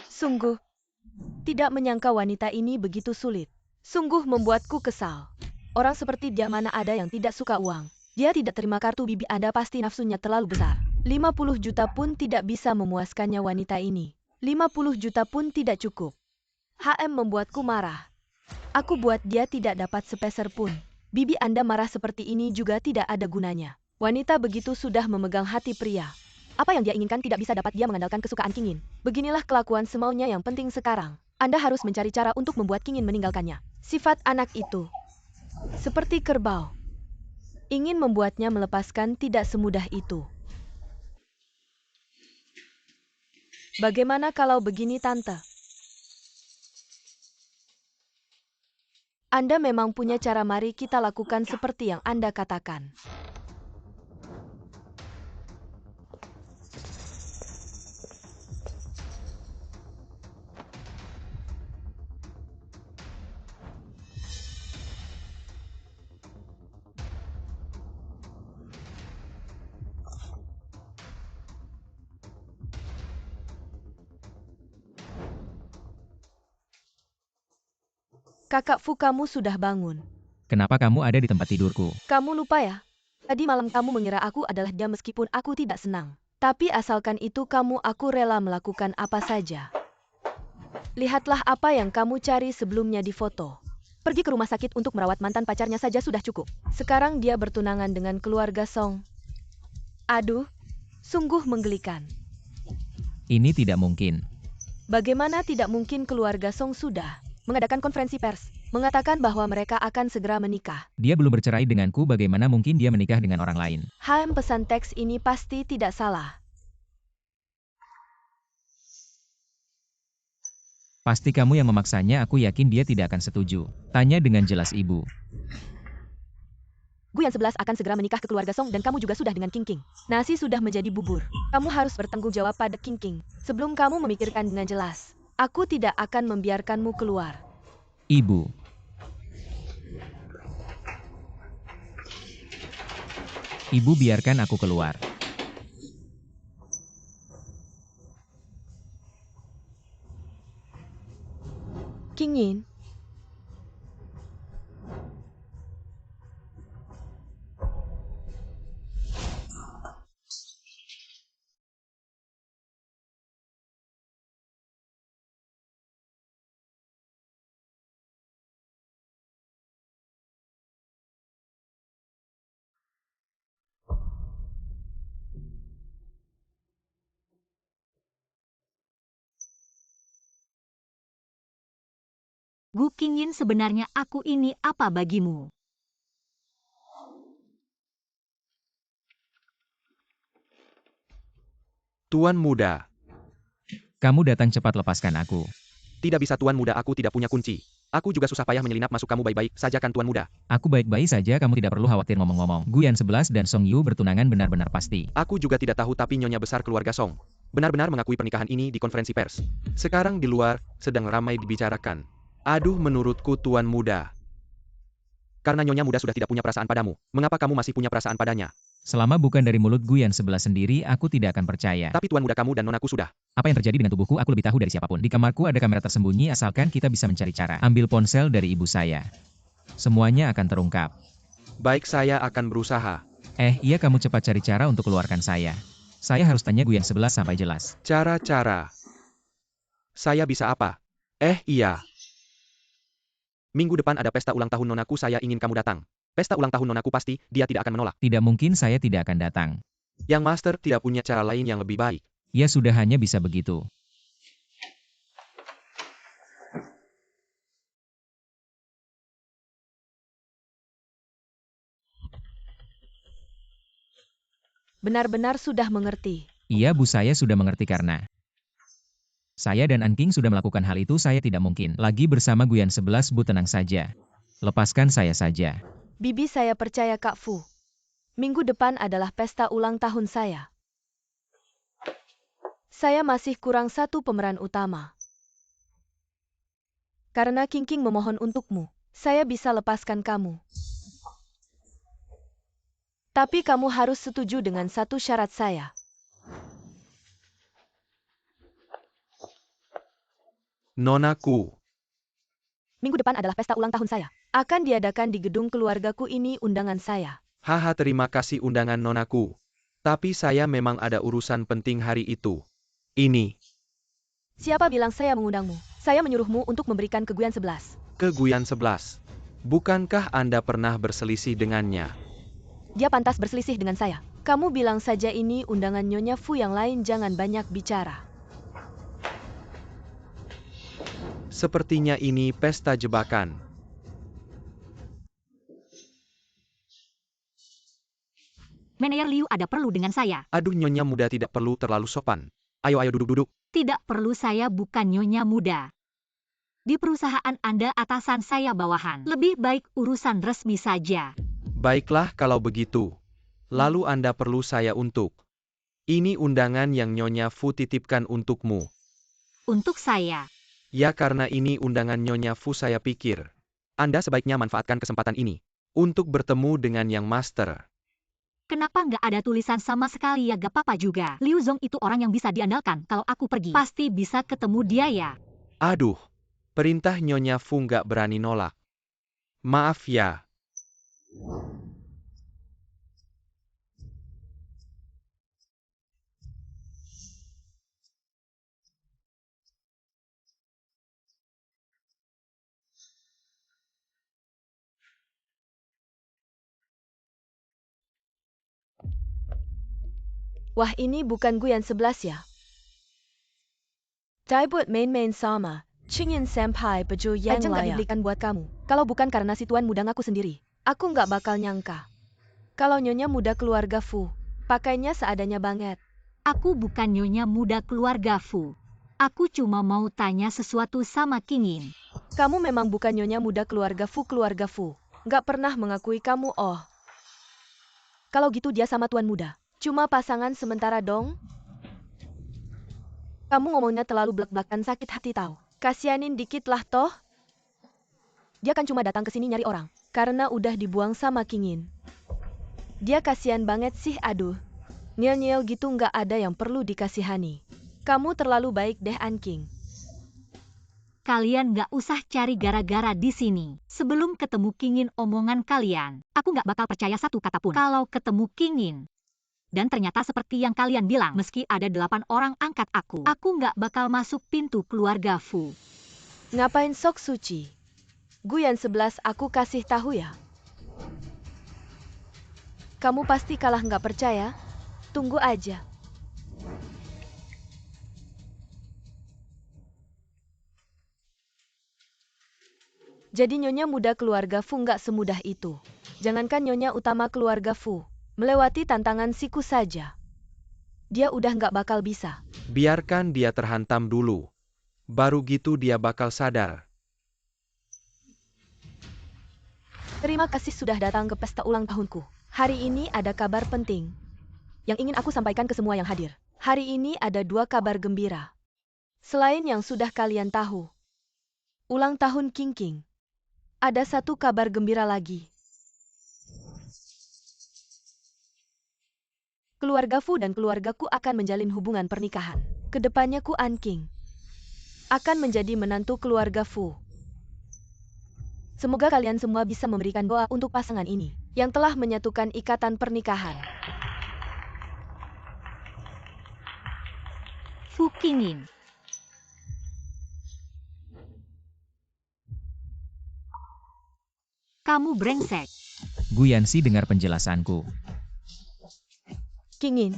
Sungguh, tidak menyangka wanita ini begitu sulit. Sungguh membuatku kesal. Orang seperti dia mana ada yang tidak suka uang. Dia tidak terima kartu. Bibi Anda pasti nafsunya terlalu besar. 50 juta pun tidak bisa memuaskannya wanita ini. 50 juta pun tidak cukup. Membuatku marah. Aku buat dia tidak dapat sepeser pun. Bibi Anda marah seperti ini juga tidak ada gunanya. Wanita begitu sudah memegang hati pria. Apa yang dia inginkan tidak bisa dapat dia mengandalkan kesukaan Kingin. Beginilah kelakuan semaunya. Yang penting sekarang, Anda harus mencari cara untuk membuat Kingin meninggalkannya. Sifat anak itu seperti kerbau. Ingin membuatnya melepaskan tidak semudah itu. Bagaimana kalau begini, Tante? Anda memang punya cara, mari kita lakukan seperti yang Anda katakan. Kakak Fu, kamu sudah bangun. Kenapa kamu ada di tempat tidurku? Kamu lupa ya? Tadi malam kamu mengira aku adalah dia meskipun aku tidak senang. Tapi asalkan itu kamu, aku rela melakukan apa saja. Lihatlah apa yang kamu cari sebelumnya di foto. Pergi ke rumah sakit untuk merawat mantan pacarnya saja sudah cukup. Sekarang dia bertunangan dengan keluarga Song. Aduh, sungguh menggelikan. Ini tidak mungkin. Bagaimana tidak mungkin? Keluarga Song sudah mengadakan konferensi pers, mengatakan bahwa mereka akan segera menikah. Dia belum bercerai denganku, bagaimana mungkin dia menikah dengan orang lain? Pesan teks ini pasti tidak salah. Pasti kamu yang memaksanya, aku yakin dia tidak akan setuju. Tanya dengan jelas, Ibu. Guyan 11 akan segera menikah ke keluarga Song dan kamu juga sudah dengan King King. Nasi sudah menjadi bubur. Kamu harus bertanggung jawab pada King King. Sebelum kamu memikirkan dengan jelas, aku tidak akan membiarkanmu keluar. Ibu. Ibu biarkan aku keluar. King Yin, Gu Qingyin, sebenarnya aku ini apa bagimu? Tuan muda. Kamu datang cepat, lepaskan aku. Tidak bisa Tuan muda, aku tidak punya kunci. Aku juga susah payah menyelinap masuk, kamu baik-baik saja kan Tuan muda? Aku baik-baik saja, kamu tidak perlu khawatir ngomong-ngomong. Guyan 11 dan Song Yu bertunangan benar-benar pasti. Aku juga tidak tahu, tapi Nyonya besar keluarga Song benar-benar mengakui pernikahan ini di konferensi pers. Sekarang di luar sedang ramai dibicarakan. Aduh, menurutku Tuan muda. Karena Nyonya muda sudah tidak punya perasaan padamu, mengapa kamu masih punya perasaan padanya? Selama bukan dari mulut Guyan 11 sendiri, aku tidak akan percaya. Tapi Tuan muda, kamu dan nonaku sudah. Apa yang terjadi dengan tubuhku aku lebih tahu dari siapapun. Di kamarku ada kamera tersembunyi, asalkan kita bisa mencari cara. Ambil ponsel dari ibu saya. Semuanya akan terungkap. Baik, saya akan berusaha. Iya, kamu cepat cari cara untuk keluarkan saya. Saya harus tanya Guyan 11 sampai jelas. Cara-cara. Saya bisa apa? Iya. Minggu depan ada pesta ulang tahun nonaku, saya ingin kamu datang. Pesta ulang tahun nonaku pasti, dia tidak akan menolak. Tidak mungkin, saya tidak akan datang. Yang master tidak punya cara lain yang lebih baik. Ya sudah, hanya bisa begitu. benar-benar sudah mengerti. Iya Bu, saya sudah mengerti karena saya dan Anking sudah melakukan hal itu, saya tidak mungkin lagi bersama Guyan 11 Bu, tenang saja. Lepaskan saya saja. Bibi, saya percaya Kak Fu. Minggu depan adalah pesta ulang tahun saya. Saya masih kurang satu pemeran utama. Karena King King memohon untukmu, saya bisa lepaskan kamu. Tapi kamu harus setuju dengan satu syarat saya. Nonaku. Minggu depan adalah pesta ulang tahun saya. Akan diadakan di gedung keluargaku, ini undangan saya. Haha, terima kasih undangan nonaku. Tapi saya memang ada urusan penting hari itu. Ini. Siapa bilang saya mengundangmu? Saya menyuruhmu untuk memberikan ke Guyan 11. Ke Guyan 11. Bukankah Anda pernah berselisih dengannya? Dia pantas berselisih dengan saya. Kamu bilang saja ini undangan Nyonya Fu, yang lain jangan banyak bicara. Sepertinya ini pesta jebakan. Manajer Liu ada perlu dengan saya. Aduh, Nyonya muda tidak perlu terlalu sopan. Ayo duduk-duduk. Tidak perlu, saya bukan nyonya muda. Di perusahaan Anda atasan, saya bawahan. Lebih baik urusan resmi saja. Baiklah kalau begitu. Lalu Anda perlu saya untuk. Ini undangan yang Nyonya Fu titipkan untukmu. Untuk saya. Ya, karena ini undangan Nyonya Fu, saya pikir Anda sebaiknya manfaatkan kesempatan ini untuk bertemu dengan Yang Master. Kenapa nggak ada tulisan sama sekali ya? Gak apa-apa juga. Liu Zong itu orang yang bisa diandalkan. Kalau aku pergi, pasti bisa ketemu dia ya. Aduh, perintah Nyonya Fu nggak berani nolak. Maaf ya. Wah, ini bukan Guyan 11 ya? Daibut main-main sama. Qingyin Senpai baju yang nggak dibelikan buat kamu. Kalau bukan karena si tuan muda ngaku sendiri, aku nggak bakal nyangka. Kalau Nyonya muda keluarga Fu, pakainya seadanya banget. Aku bukan nyonya muda keluarga Fu. Aku cuma mau tanya sesuatu sama King Yin. Kamu memang bukan Nyonya muda keluarga Fu. Nggak pernah mengakui kamu. Oh, Kalau gitu dia sama tuan muda. Cuma pasangan sementara dong. Kamu ngomongnya terlalu blak-blakan, sakit hati tahu. Kasianin dikit lah toh. Dia kan cuma datang ke sini nyari orang. Karena udah dibuang sama Kingin. Dia kasihan banget sih, aduh. Nyel-nyel gitu nggak ada yang perlu dikasihani. Kamu terlalu baik deh, Anking. Kalian gak usah cari gara-gara di sini. Sebelum ketemu Kingin omongan kalian, aku gak bakal percaya satu kata pun. Kalau ketemu Kingin, dan ternyata seperti yang kalian bilang, meski ada 8 orang angkat aku gak bakal masuk pintu keluarga Fu. Ngapain sok suci? Guyan 11 aku kasih tahu ya. Kamu pasti kalah nggak percaya? Tunggu aja. Jadi nyonya muda keluarga Fu nggak semudah itu. Jangankan nyonya utama keluarga Fu, melewati tantangan siku saja. Dia udah nggak bakal bisa. Biarkan dia terhantam dulu. Baru gitu dia bakal sadar. Terima kasih sudah datang ke pesta ulang tahunku. Hari ini ada kabar penting yang ingin aku sampaikan ke semua yang hadir. Hari ini ada 2 kabar gembira. Selain yang sudah kalian tahu, ulang tahun King King. Ada 1 kabar gembira lagi. Keluarga Fu dan keluargaku akan menjalin hubungan pernikahan. Kedepannya Ku An King akan menjadi menantu keluarga Fu. Semoga kalian semua bisa memberikan doa untuk pasangan ini yang telah menyatukan ikatan pernikahan. Fu Qingyin. Kamu brengsek. Guyansi dengar penjelasanku. Kingin,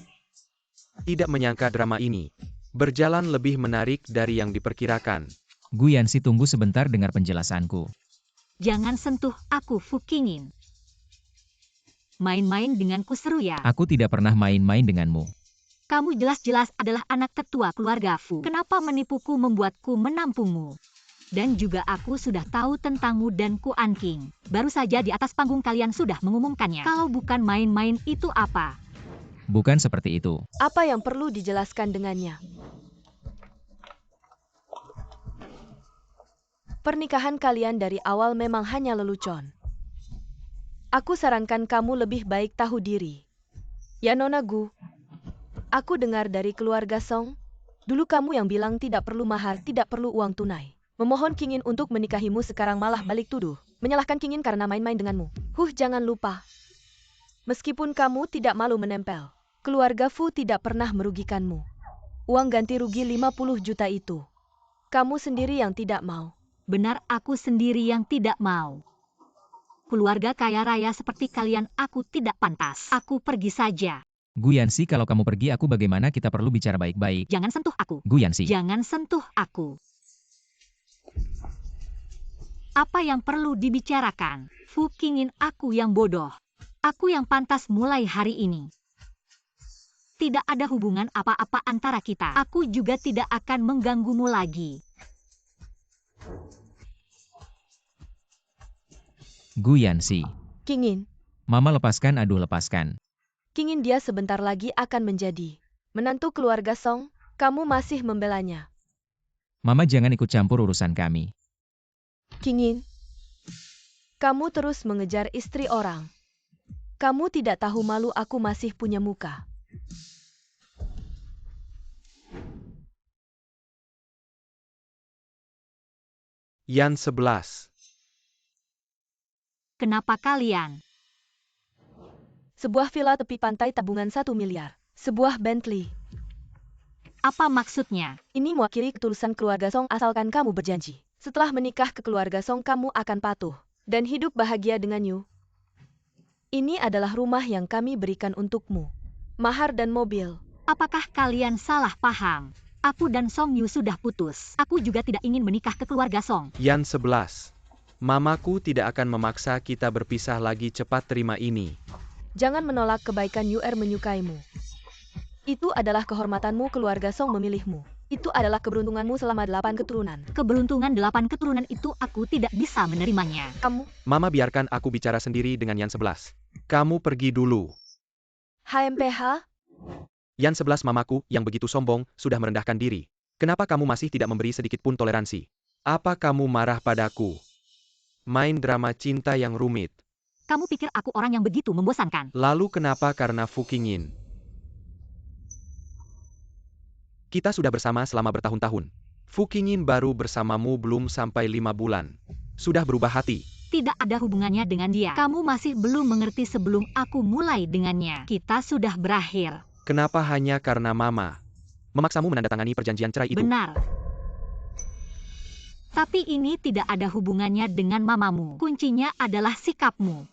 Tidak menyangka drama ini berjalan lebih menarik dari yang diperkirakan. Guyansi tunggu sebentar dengar penjelasanku. Jangan sentuh aku, Fu Qingyin. Main-main denganku seru ya. Aku tidak pernah main-main denganmu. Kamu jelas-jelas adalah anak tetua keluarga Fu. Kenapa menipuku membuatku menampungmu? Dan juga aku sudah tahu tentangmu dan Ku An King. Baru saja di atas panggung kalian sudah mengumumkannya. Kalau bukan main-main itu apa? Bukan seperti itu. apa yang perlu dijelaskan dengannya? Pernikahan kalian dari awal memang hanya lelucon. Aku sarankan kamu lebih baik tahu diri. Ya Nona Gu, aku dengar dari keluarga Song, dulu kamu yang bilang tidak perlu mahar, tidak perlu uang tunai. Memohon Kingin untuk menikahimu, sekarang malah balik tuduh. Menyalahkan Kingin karena main-main denganmu. Jangan lupa. Meskipun kamu tidak malu menempel, keluarga Fu tidak pernah merugikanmu. Uang ganti rugi 50 juta itu, kamu sendiri yang tidak mau. Benar, aku sendiri yang tidak mau. Keluarga kaya raya seperti kalian aku tidak pantas. Aku pergi saja. Guyansi, kalau kamu pergi aku bagaimana? Kita perlu bicara baik-baik. Jangan sentuh aku. Guyansi. Jangan sentuh aku. Apa yang perlu dibicarakan? Fu Qingyin, aku yang bodoh. Aku yang pantas mulai hari ini. Tidak ada hubungan apa-apa antara kita. Aku juga tidak akan mengganggumu lagi. Guyansi. Kingin, Mama lepaskan, aduh lepaskan. Kingin dia sebentar lagi akan menjadi menantu keluarga Song, kamu masih membelanya. Mama jangan ikut campur urusan kami. Kingin, kamu terus mengejar istri orang. Kamu tidak tahu malu aku masih punya muka. Yan 11. Kenapa kalian? Sebuah villa tepi pantai tabungan 1 miliar. Sebuah Bentley. Apa maksudnya? Ini mewakili ketulusan keluarga Song asalkan kamu berjanji. Setelah menikah ke keluarga Song kamu akan patuh dan hidup bahagia dengan Yu. Ini adalah rumah yang kami berikan untukmu. Mahar dan mobil. Apakah kalian salah paham? Aku dan Song Yu sudah putus. Aku juga tidak ingin menikah ke keluarga Song. Yan 11. Mamaku tidak akan memaksa kita berpisah lagi, cepat terima ini. Jangan menolak kebaikan Yuer menyukaimu. Itu adalah kehormatanmu, keluarga Song memilihmu. Itu adalah keberuntunganmu selama 8 keturunan. Keberuntungan 8 keturunan itu aku tidak bisa menerimanya. Kamu, Mama biarkan aku bicara sendiri dengan Yan 11. Kamu pergi dulu. HMPH? Yan 11 mamaku yang begitu sombong sudah merendahkan diri. Kenapa kamu masih tidak memberi sedikit pun toleransi? Apa kamu marah padaku? Main drama cinta yang rumit. Kamu pikir aku orang yang begitu membosankan? Lalu kenapa karena Fu Qingyin? Kita sudah bersama selama bertahun-tahun. Fu Qingyin baru bersamamu belum sampai 5 bulan. Sudah berubah hati. Tidak ada hubungannya dengan dia. Kamu masih belum mengerti sebelum aku mulai dengannya. Kita sudah berakhir. Kenapa hanya karena mama memaksamu menandatangani perjanjian cerai itu? Benar. Tapi ini tidak ada hubungannya dengan mamamu. Kuncinya adalah sikapmu.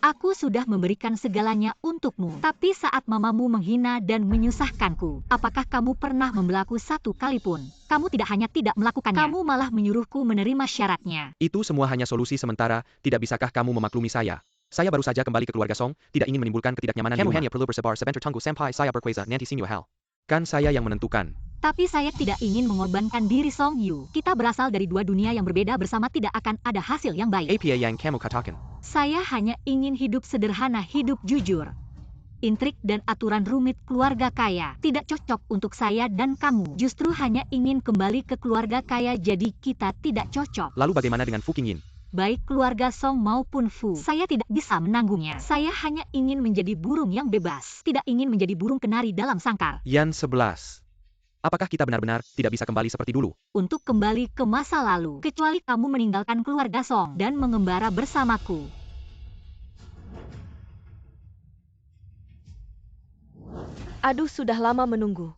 Aku sudah memberikan segalanya untukmu. Tapi saat mamamu menghina dan menyusahkanku, apakah kamu pernah membelaku satu kali pun? Kamu tidak hanya tidak melakukannya, kamu malah menyuruhku menerima syaratnya. Itu semua hanya solusi sementara, tidak bisakah kamu memaklumi saya? Saya baru saja kembali ke keluarga Song, tidak ingin menimbulkan ketidaknyamanan di rumah. Kamu hanya perlu bersabar sebentar tunggu sampai saya berkuasa nanti sinyo hal. Kan saya yang menentukan. Tapi saya tidak ingin mengorbankan diri Song Yu. Kita berasal dari dua dunia yang berbeda bersama tidak akan ada hasil yang baik. Apa yang kamu katakan? Saya hanya ingin hidup sederhana, hidup jujur. Intrik dan aturan rumit keluarga kaya tidak cocok untuk saya dan kamu. Justru hanya ingin kembali ke keluarga kaya jadi kita tidak cocok. Lalu bagaimana dengan Fu Qingyin? Baik keluarga Song maupun Fu, saya tidak bisa menanggungnya. Saya hanya ingin menjadi burung yang bebas. Tidak ingin menjadi burung kenari dalam sangkar. Yan 11. Apakah kita benar-benar tidak bisa kembali seperti dulu? Untuk kembali ke masa lalu, kecuali kamu meninggalkan keluarga Song dan mengembara bersamaku. Aduh, sudah lama menunggu.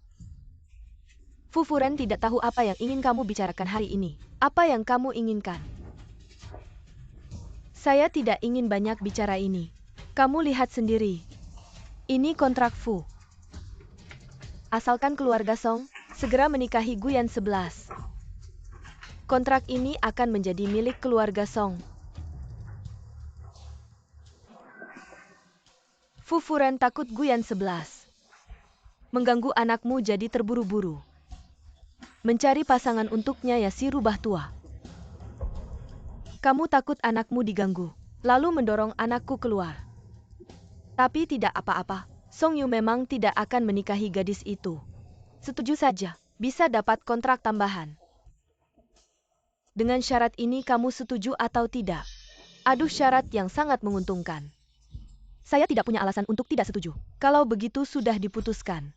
Fu Furen tidak tahu apa yang ingin kamu bicarakan hari ini. Apa yang kamu inginkan? Saya tidak ingin banyak bicara ini. Kamu lihat sendiri. Ini kontrak Fu. Asalkan keluarga Song segera menikahi Guyan 11. Kontrak ini akan menjadi milik keluarga Song. Fu Furen takut Guyan 11 mengganggu anakmu jadi terburu-buru. Mencari pasangan untuknya ya si rubah tua. Kamu takut anakmu diganggu, lalu mendorong anakku keluar. Tapi tidak apa-apa, Song Yu memang tidak akan menikahi gadis itu. Setuju saja, bisa dapat kontrak tambahan. Dengan syarat ini kamu setuju atau tidak? Aduh, syarat yang sangat menguntungkan. Saya tidak punya alasan untuk tidak setuju. Kalau begitu sudah diputuskan.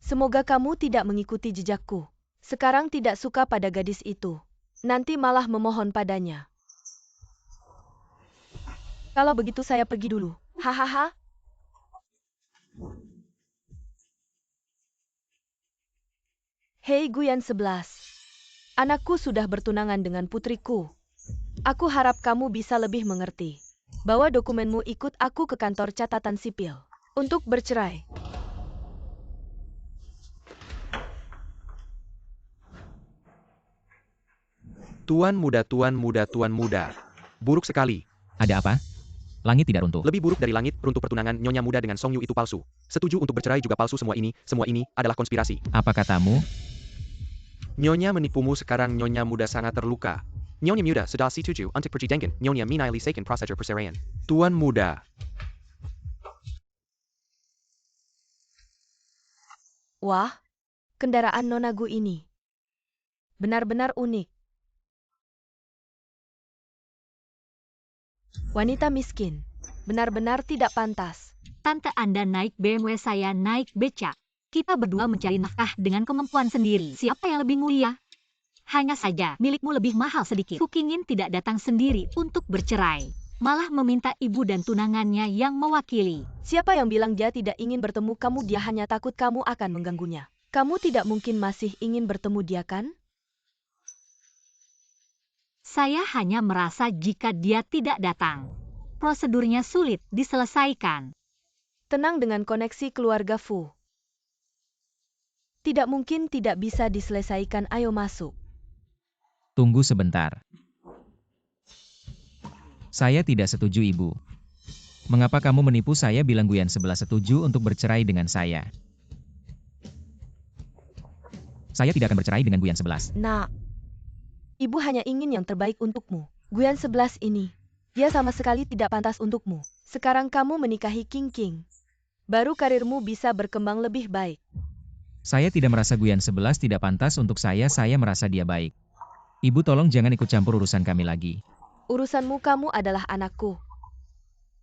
Semoga kamu tidak mengikuti jejakku. Sekarang tidak suka pada gadis itu. Nanti malah memohon padanya. Kalau begitu saya pergi dulu. Hahaha. Hei Guyan 11. Anakku sudah bertunangan dengan putriku. Aku harap kamu bisa lebih mengerti. Bawa dokumenmu ikut aku ke kantor catatan sipil. Untuk bercerai. Tuan muda, tuan muda, tuan muda. Buruk sekali. Ada apa? Langit tidak runtuh. Lebih buruk dari langit, runtuh pertunangan Nyonya Muda dengan Song Yu itu palsu. Setuju untuk bercerai juga palsu, semua ini adalah konspirasi. Apa katamu? Nyonya menipumu sekarang Nyonya Muda sangat terluka. Nyonya Muda sudah setuju untuk pergi dengan Nyonya Minai Lisekan prosedur perceraian. Tuan Muda. Wah, kendaraan nonagu ini. Benar-benar unik. Wanita miskin. Benar-benar tidak pantas. Tante Anda naik BMW, saya naik becak. Kita berdua mencari nafkah dengan kemampuan sendiri. Siapa yang lebih mulia? Hanya saja, milikmu lebih mahal sedikit. Fu Qingyin tidak datang sendiri untuk bercerai. Malah meminta ibu dan tunangannya yang mewakili. Siapa yang bilang dia tidak ingin bertemu kamu? Dia hanya takut kamu akan mengganggunya. Kamu tidak mungkin masih ingin bertemu dia, kan? Saya hanya merasa jika dia tidak datang, prosedurnya sulit diselesaikan. Tenang dengan koneksi keluarga Fu. Tidak mungkin tidak bisa diselesaikan, ayo masuk. Tunggu sebentar. Saya tidak setuju, Ibu. Mengapa kamu menipu saya bilang Guyan 11 setuju untuk bercerai dengan saya? Saya tidak akan bercerai dengan Guyan 11. Nak, Ibu hanya ingin yang terbaik untukmu. Guyan 11 ini, dia sama sekali tidak pantas untukmu. Sekarang kamu menikahi King King. baru karirmu bisa berkembang lebih baik. Saya tidak merasa Guyan 11 tidak pantas untuk saya merasa dia baik. Ibu tolong jangan ikut campur urusan kami lagi. Urusanmu, kamu adalah anakku.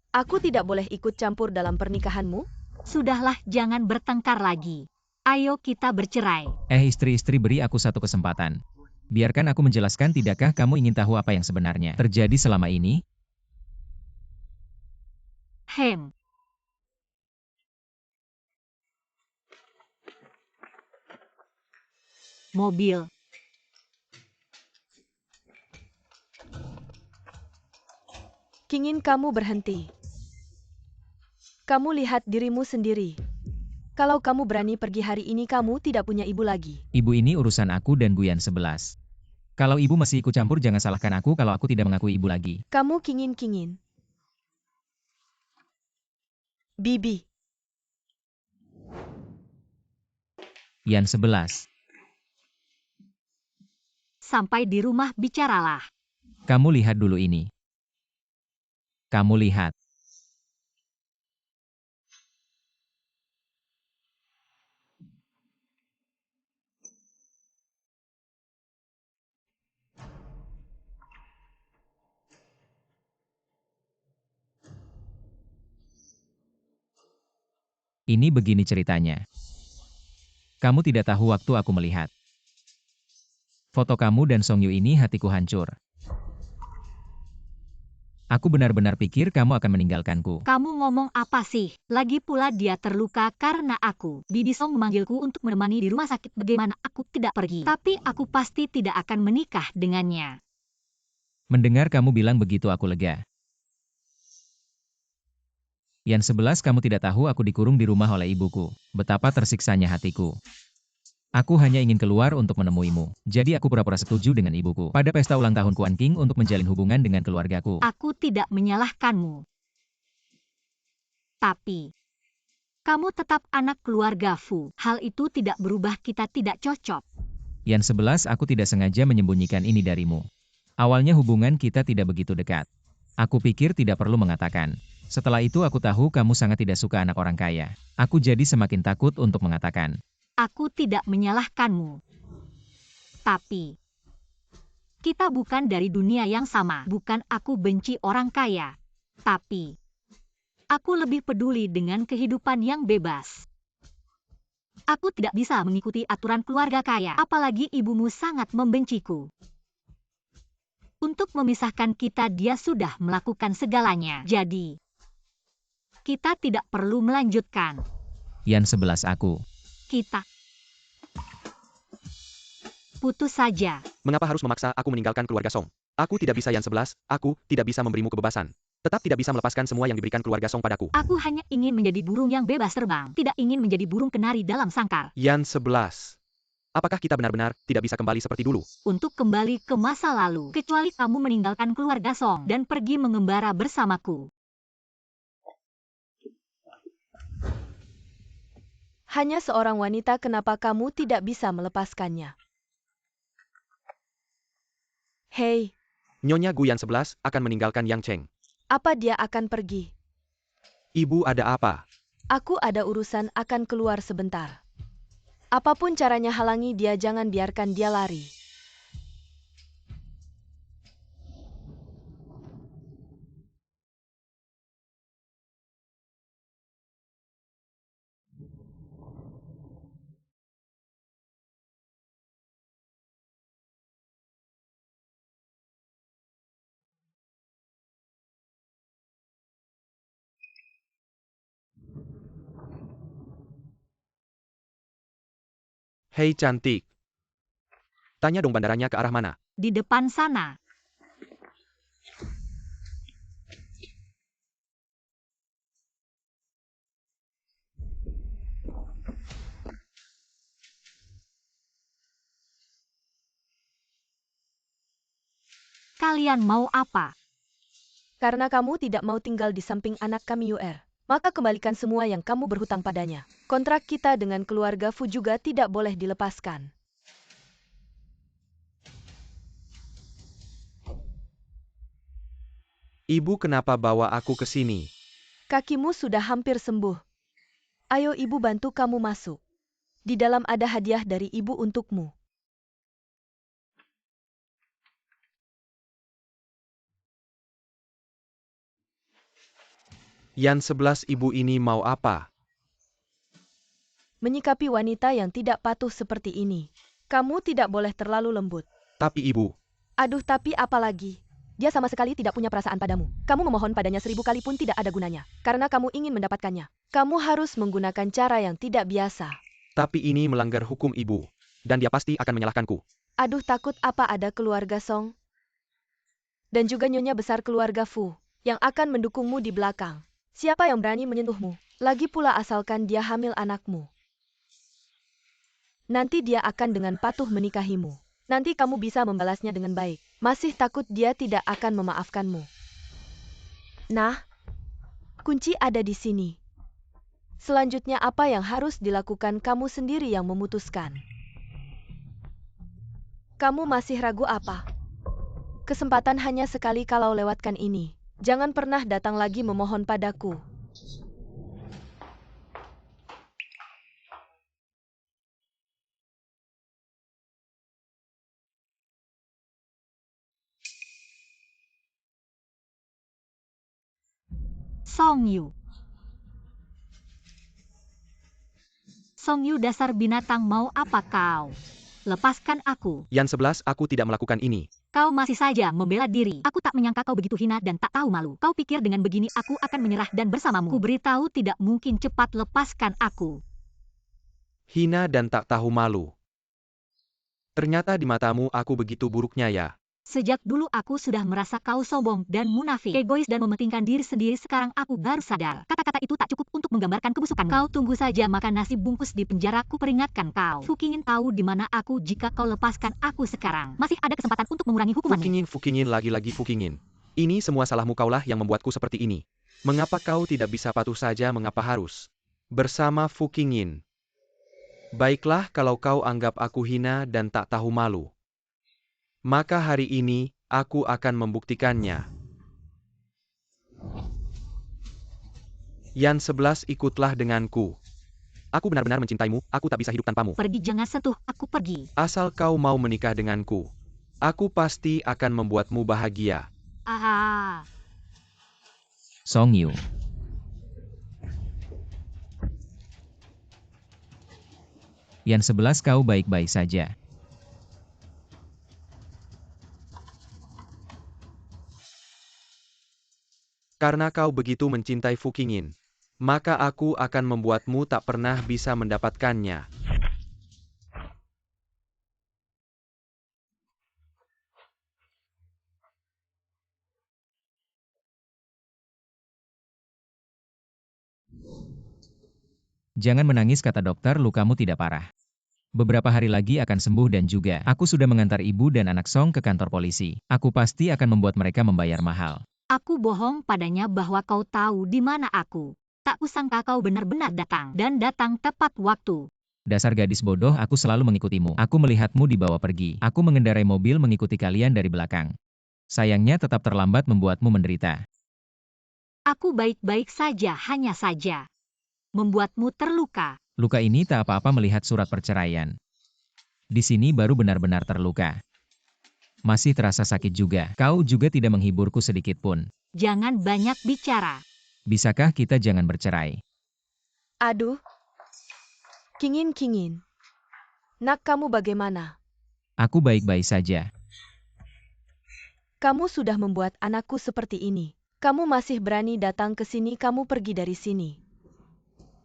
Aku tidak boleh ikut campur dalam pernikahanmu? Sudahlah, jangan bertengkar lagi. Ayo kita bercerai. Istri-istri, beri aku satu kesempatan. Biarkan aku menjelaskan, tidakkah kamu ingin tahu apa yang sebenarnya terjadi selama ini? Hem. Mobil. Kingin kamu berhenti. Kamu lihat dirimu sendiri. Kalau kamu berani pergi hari ini, kamu tidak punya ibu lagi. Ibu, ini urusan aku dan Guyan 11. Kalau ibu masih ikut campur, jangan salahkan aku kalau aku tidak mengakui ibu lagi. Kamu kingin. Bibi. Yan 11. Sampai di rumah bicaralah. Kamu lihat dulu ini. Kamu lihat. Ini begini ceritanya. Kamu tidak tahu, waktu aku melihat foto kamu dan Songyu ini, hatiku hancur. Aku benar-benar pikir kamu akan meninggalkanku. Kamu ngomong apa sih? Lagi pula dia terluka karena aku. Bibi Song memanggilku untuk menemani di rumah sakit. Bagaimana aku tidak pergi? Tapi aku pasti tidak akan menikah dengannya. Mendengar kamu bilang begitu, aku lega. Yan 11, kamu tidak tahu aku dikurung di rumah oleh ibuku. Betapa tersiksanya hatiku. Aku hanya ingin keluar untuk menemuimu. Jadi aku pura-pura setuju dengan ibuku pada pesta ulang tahun Kuan King untuk menjalin hubungan dengan keluargaku. Aku tidak menyalahkanmu. Tapi, kamu tetap anak keluarga Fu. Hal itu tidak berubah, kita tidak cocok. Yan 11, aku tidak sengaja menyembunyikan ini darimu. Awalnya hubungan kita tidak begitu dekat. Aku pikir tidak perlu mengatakan. Setelah itu aku tahu kamu sangat tidak suka anak orang kaya. Aku jadi semakin takut untuk mengatakan. Aku tidak menyalahkanmu. Tapi, kita bukan dari dunia yang sama. Bukan aku benci orang kaya. Tapi, aku lebih peduli dengan kehidupan yang bebas. Aku tidak bisa mengikuti aturan keluarga kaya. Apalagi ibumu sangat membenciku. Untuk memisahkan kita, dia sudah melakukan segalanya. Jadi, kita tidak perlu melanjutkan. Yan 11, aku. Kita putus saja. Mengapa harus memaksa aku meninggalkan keluarga Song? Aku tidak bisa Yan 11, aku tidak bisa memberimu kebebasan. Tetap tidak bisa melepaskan semua yang diberikan keluarga Song padaku. Aku hanya ingin menjadi burung yang bebas terbang. Tidak ingin menjadi burung kenari dalam sangkar. Yan 11. Apakah kita benar-benar tidak bisa kembali seperti dulu? Untuk kembali ke masa lalu, kecuali kamu meninggalkan keluarga Song dan pergi mengembara bersamaku. Hanya seorang wanita, kenapa kamu tidak bisa melepaskannya? Hei, Nyonya Gu Yan 11 akan meninggalkan Yang Cheng. apa dia akan pergi? Ibu, ada apa? Aku ada urusan, akan keluar sebentar. Apapun caranya halangi dia, jangan biarkan dia lari. Hei cantik. Tanya dong, bandaranya ke arah mana? Di depan sana. Kalian mau apa? Karena kamu tidak mau tinggal di samping anak kami UR, maka kembalikan semua yang kamu berhutang padanya. Kontrak kita dengan keluarga Fu juga tidak boleh dilepaskan. Ibu, kenapa bawa aku ke sini? Kakimu sudah hampir sembuh. Ayo ibu bantu kamu masuk. Di dalam ada hadiah dari ibu untukmu. Yan 11 ibu ini mau apa? Menyikapi wanita yang tidak patuh seperti ini. Kamu tidak boleh terlalu lembut. Tapi ibu, Aduh, tapi apa lagi? Dia sama sekali tidak punya perasaan padamu. Kamu memohon padanya 1000 kali pun tidak ada gunanya. Karena kamu ingin mendapatkannya. Kamu harus menggunakan cara yang tidak biasa. tapi ini melanggar hukum ibu. Dan dia pasti akan menyalahkanku. Aduh, takut apa ada keluarga Song? Dan juga nyonya besar keluarga Fu, yang akan mendukungmu di belakang. Siapa yang berani menyentuhmu? Lagi pula asalkan dia hamil anakmu. Nanti dia akan dengan patuh menikahimu. Nanti kamu bisa membalasnya dengan baik. Masih takut dia tidak akan memaafkanmu. Nah, kunci ada di sini. Selanjutnya apa yang harus dilakukan kamu sendiri yang memutuskan. Kamu masih ragu apa? Kesempatan hanya sekali kalau lewatkan ini. Jangan pernah datang lagi memohon padaku. Song Yu. Song Yu, dasar binatang, mau apa kau? Lepaskan aku. Yan 11 aku tidak melakukan ini. Kau masih saja membela diri. Aku tak menyangka kau begitu hina dan tak tahu malu. Kau pikir dengan begini aku akan menyerah dan bersamamu? Ku beritahu tidak mungkin, cepat lepaskan aku. Hina dan tak tahu malu. Ternyata di matamu aku begitu buruknya ya. Sejak dulu aku sudah merasa kau sombong dan munafik, egois dan mementingkan diri sendiri. Sekarang aku baru sadar. Kata-kata itu tak cukup untuk menggambarkan kebusukanmu. Kau tunggu saja makan nasi bungkus di penjara. Ku peringatkan kau. Fu Qingyin tahu di mana aku jika kau lepaskan aku sekarang. Masih ada kesempatan untuk mengurangi hukumanmu. Fu Qingyin, lagi-lagi Fu Qingyin. Ini semua salahmu, kaulah yang membuatku seperti ini. Mengapa kau tidak bisa patuh saja, mengapa harus bersama Fu Qingyin? Baiklah kalau kau anggap aku hina dan tak tahu malu. Maka hari ini, aku akan membuktikannya. Yan 11 ikutlah denganku. Aku benar-benar mencintaimu, aku tak bisa hidup tanpamu. Pergi, jangan sentuh aku, pergi. Asal kau mau menikah denganku, aku pasti akan membuatmu bahagia. Ah. Song Yu. Yan 11 kau baik-baik saja. Karena kau begitu mencintai Fu Qingyin, maka aku akan membuatmu tak pernah bisa mendapatkannya. Jangan menangis, kata dokter, lukamu tidak parah. Beberapa hari lagi akan sembuh dan juga aku sudah mengantar ibu dan anak Song ke kantor polisi. Aku pasti akan membuat mereka membayar mahal. Aku bohong padanya bahwa kau tahu di mana aku. Tak kusangka kau benar-benar datang, dan datang tepat waktu. Dasar gadis bodoh, aku selalu mengikutimu. Aku melihatmu dibawa pergi. Aku mengendarai mobil mengikuti kalian dari belakang. Sayangnya tetap terlambat membuatmu menderita. Aku baik-baik saja, hanya saja membuatmu terluka. Luka ini tak apa-apa melihat surat perceraian. Di sini baru benar-benar terluka. Masih terasa sakit juga. Kau juga tidak menghiburku sedikit pun. Jangan banyak bicara. Bisakah kita jangan bercerai? Aduh. Qingyin. Nak, kamu bagaimana? Aku baik-baik saja. Kamu sudah membuat anakku seperti ini. Kamu masih berani datang ke sini, kamu pergi dari sini.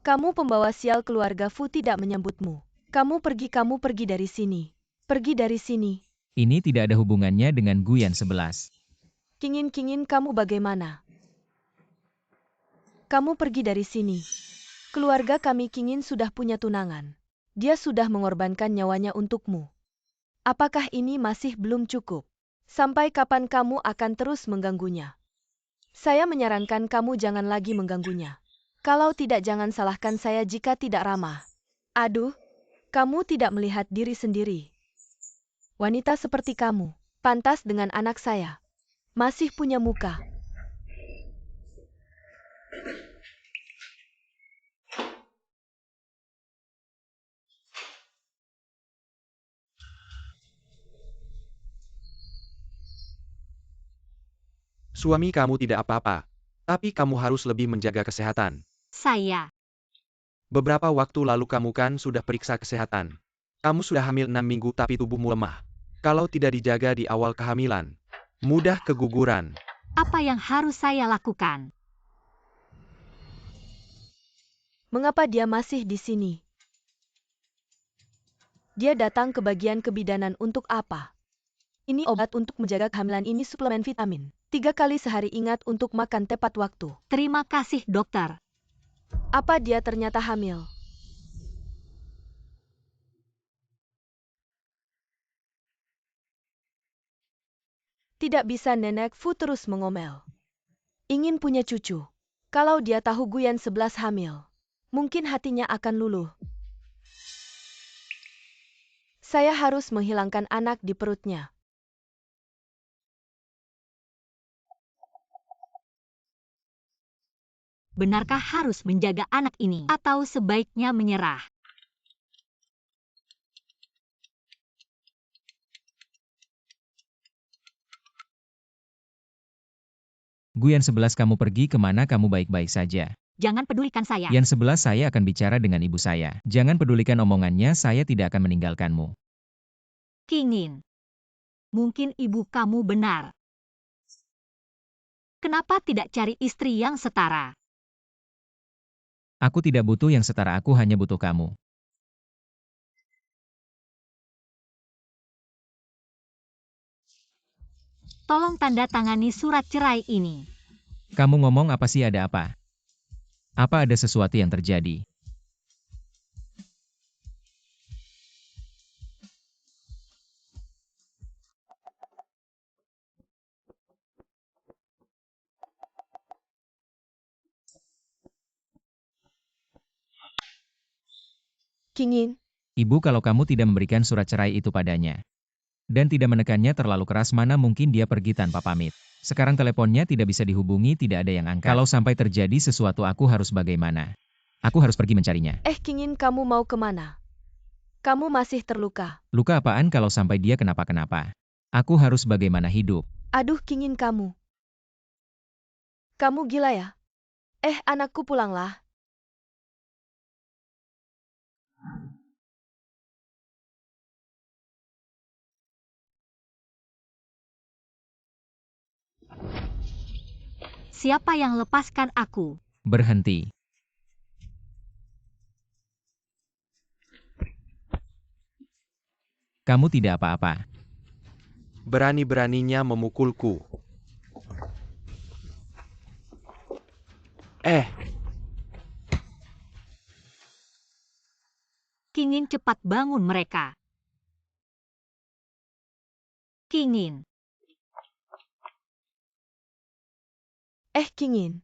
Kamu pembawa sial, keluarga Fu tidak menyambutmu. Kamu pergi dari sini. Pergi dari sini. Ini tidak ada hubungannya dengan Guyan 11. Qingyin, kamu bagaimana? Kamu pergi dari sini. Keluarga kami Qingyin sudah punya tunangan. Dia sudah mengorbankan nyawanya untukmu. Apakah ini masih belum cukup? Sampai kapan kamu akan terus mengganggunya? Saya menyarankan kamu jangan lagi mengganggunya. Kalau tidak, jangan salahkan saya jika tidak ramah. Aduh, kamu tidak melihat diri sendiri. Wanita seperti kamu, pantas dengan anak saya. Masih punya muka. Suami kamu tidak apa-apa, tapi kamu harus lebih menjaga kesehatan. Saya. Beberapa waktu lalu kamu kan sudah periksa kesehatan. Kamu sudah hamil 6 minggu tapi tubuhmu lemah. Kalau tidak dijaga di awal kehamilan, mudah keguguran. Apa yang harus saya lakukan? Mengapa dia masih di sini? Dia datang ke bagian kebidanan untuk apa? Ini obat untuk menjaga kehamilan, ini suplemen vitamin. 3 kali sehari, ingat untuk makan tepat waktu. Terima kasih, dokter. Apa dia ternyata hamil? Tidak bisa, Nenek Fu terus mengomel. Ingin punya cucu. Kalau dia tahu Guyan 11 hamil, mungkin hatinya akan luluh. Saya harus menghilangkan anak di perutnya. Benarkah harus menjaga anak ini? Atau sebaiknya menyerah? Guyan 11 kamu pergi kemana? Kamu baik-baik saja. Jangan pedulikan saya. Yan 11 saya akan bicara dengan ibu saya. Jangan pedulikan omongannya, saya tidak akan meninggalkanmu. Kingin. Mungkin ibu kamu benar. Kenapa tidak cari istri yang setara? Aku tidak butuh yang setara, aku hanya butuh kamu. Tolong tanda tangani surat cerai ini. Kamu ngomong apa sih, ada apa? Apa ada sesuatu yang terjadi? Kingin, Ibu, kalau kamu tidak memberikan surat cerai itu padanya, dan tidak menekannya terlalu keras, mana mungkin dia pergi tanpa pamit. Sekarang teleponnya tidak bisa dihubungi, tidak ada yang angkat. Kalau sampai terjadi sesuatu, aku harus bagaimana? Aku harus pergi mencarinya. Kingin, kamu mau kemana? Kamu masih terluka. Luka apaan kalau sampai dia kenapa-kenapa? Aku harus bagaimana hidup? Aduh, Kingin kamu. Kamu gila ya? Anakku, pulanglah. Siapa yang lepaskan aku? Berhenti. Kamu tidak apa-apa. Berani-beraninya memukulku. Kingin, cepat bangun mereka. Kingin. Kingin.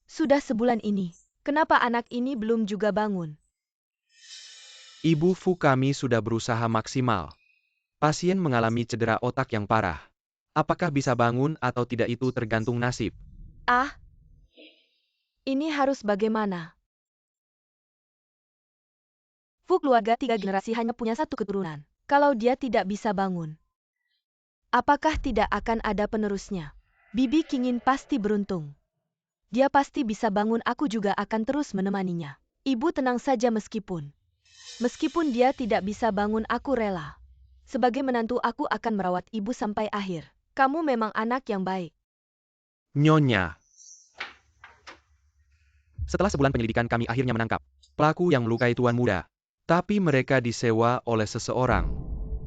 Sudah sebulan ini. Kenapa anak ini belum juga bangun? Ibu Fu, kami sudah berusaha maksimal. Pasien mengalami cedera otak yang parah. Apakah bisa bangun atau tidak itu tergantung nasib. Ini harus bagaimana? Fu keluarga 3 generasi hanya punya 1 keturunan. Kalau dia tidak bisa bangun, apakah tidak akan ada penerusnya? Bibi Kingin pasti beruntung. Dia pasti bisa bangun, aku juga akan terus menemaninya. Ibu tenang saja, meskipun dia tidak bisa bangun, aku rela. Sebagai menantu, aku akan merawat ibu sampai akhir. Kamu memang anak yang baik. Nyonya. Setelah sebulan penyelidikan, kami akhirnya menangkap pelaku yang melukai tuan muda. Tapi mereka disewa oleh seseorang.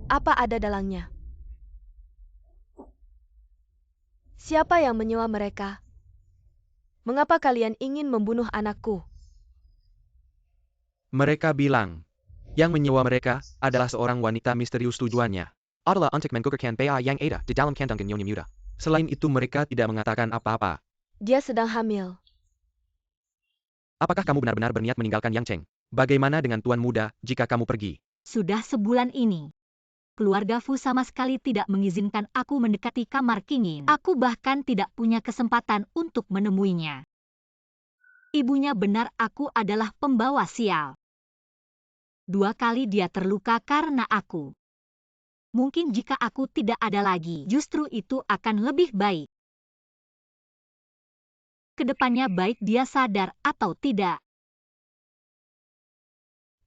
Apa ada dalangnya? Siapa yang menyewa mereka? Mengapa kalian ingin membunuh anakku? Mereka bilang, yang menyewa mereka adalah seorang wanita misterius. Tujuannya adalah untuk menggugurkan Bai yang ada di dalam kandungan Nyonya Muda. Selain itu, mereka tidak mengatakan apa-apa. Dia sedang hamil. Apakah kamu benar-benar berniat meninggalkan Yang Cheng? Bagaimana dengan tuan muda jika kamu pergi? Sudah sebulan ini. Keluarga Fu sama sekali tidak mengizinkan aku mendekati kamar Kingin. Aku bahkan tidak punya kesempatan untuk menemuinya. Ibunya benar, aku adalah pembawa sial. 2 kali dia terluka karena aku. Mungkin jika aku tidak ada lagi, justru itu akan lebih baik. Kedepannya baik dia sadar atau tidak.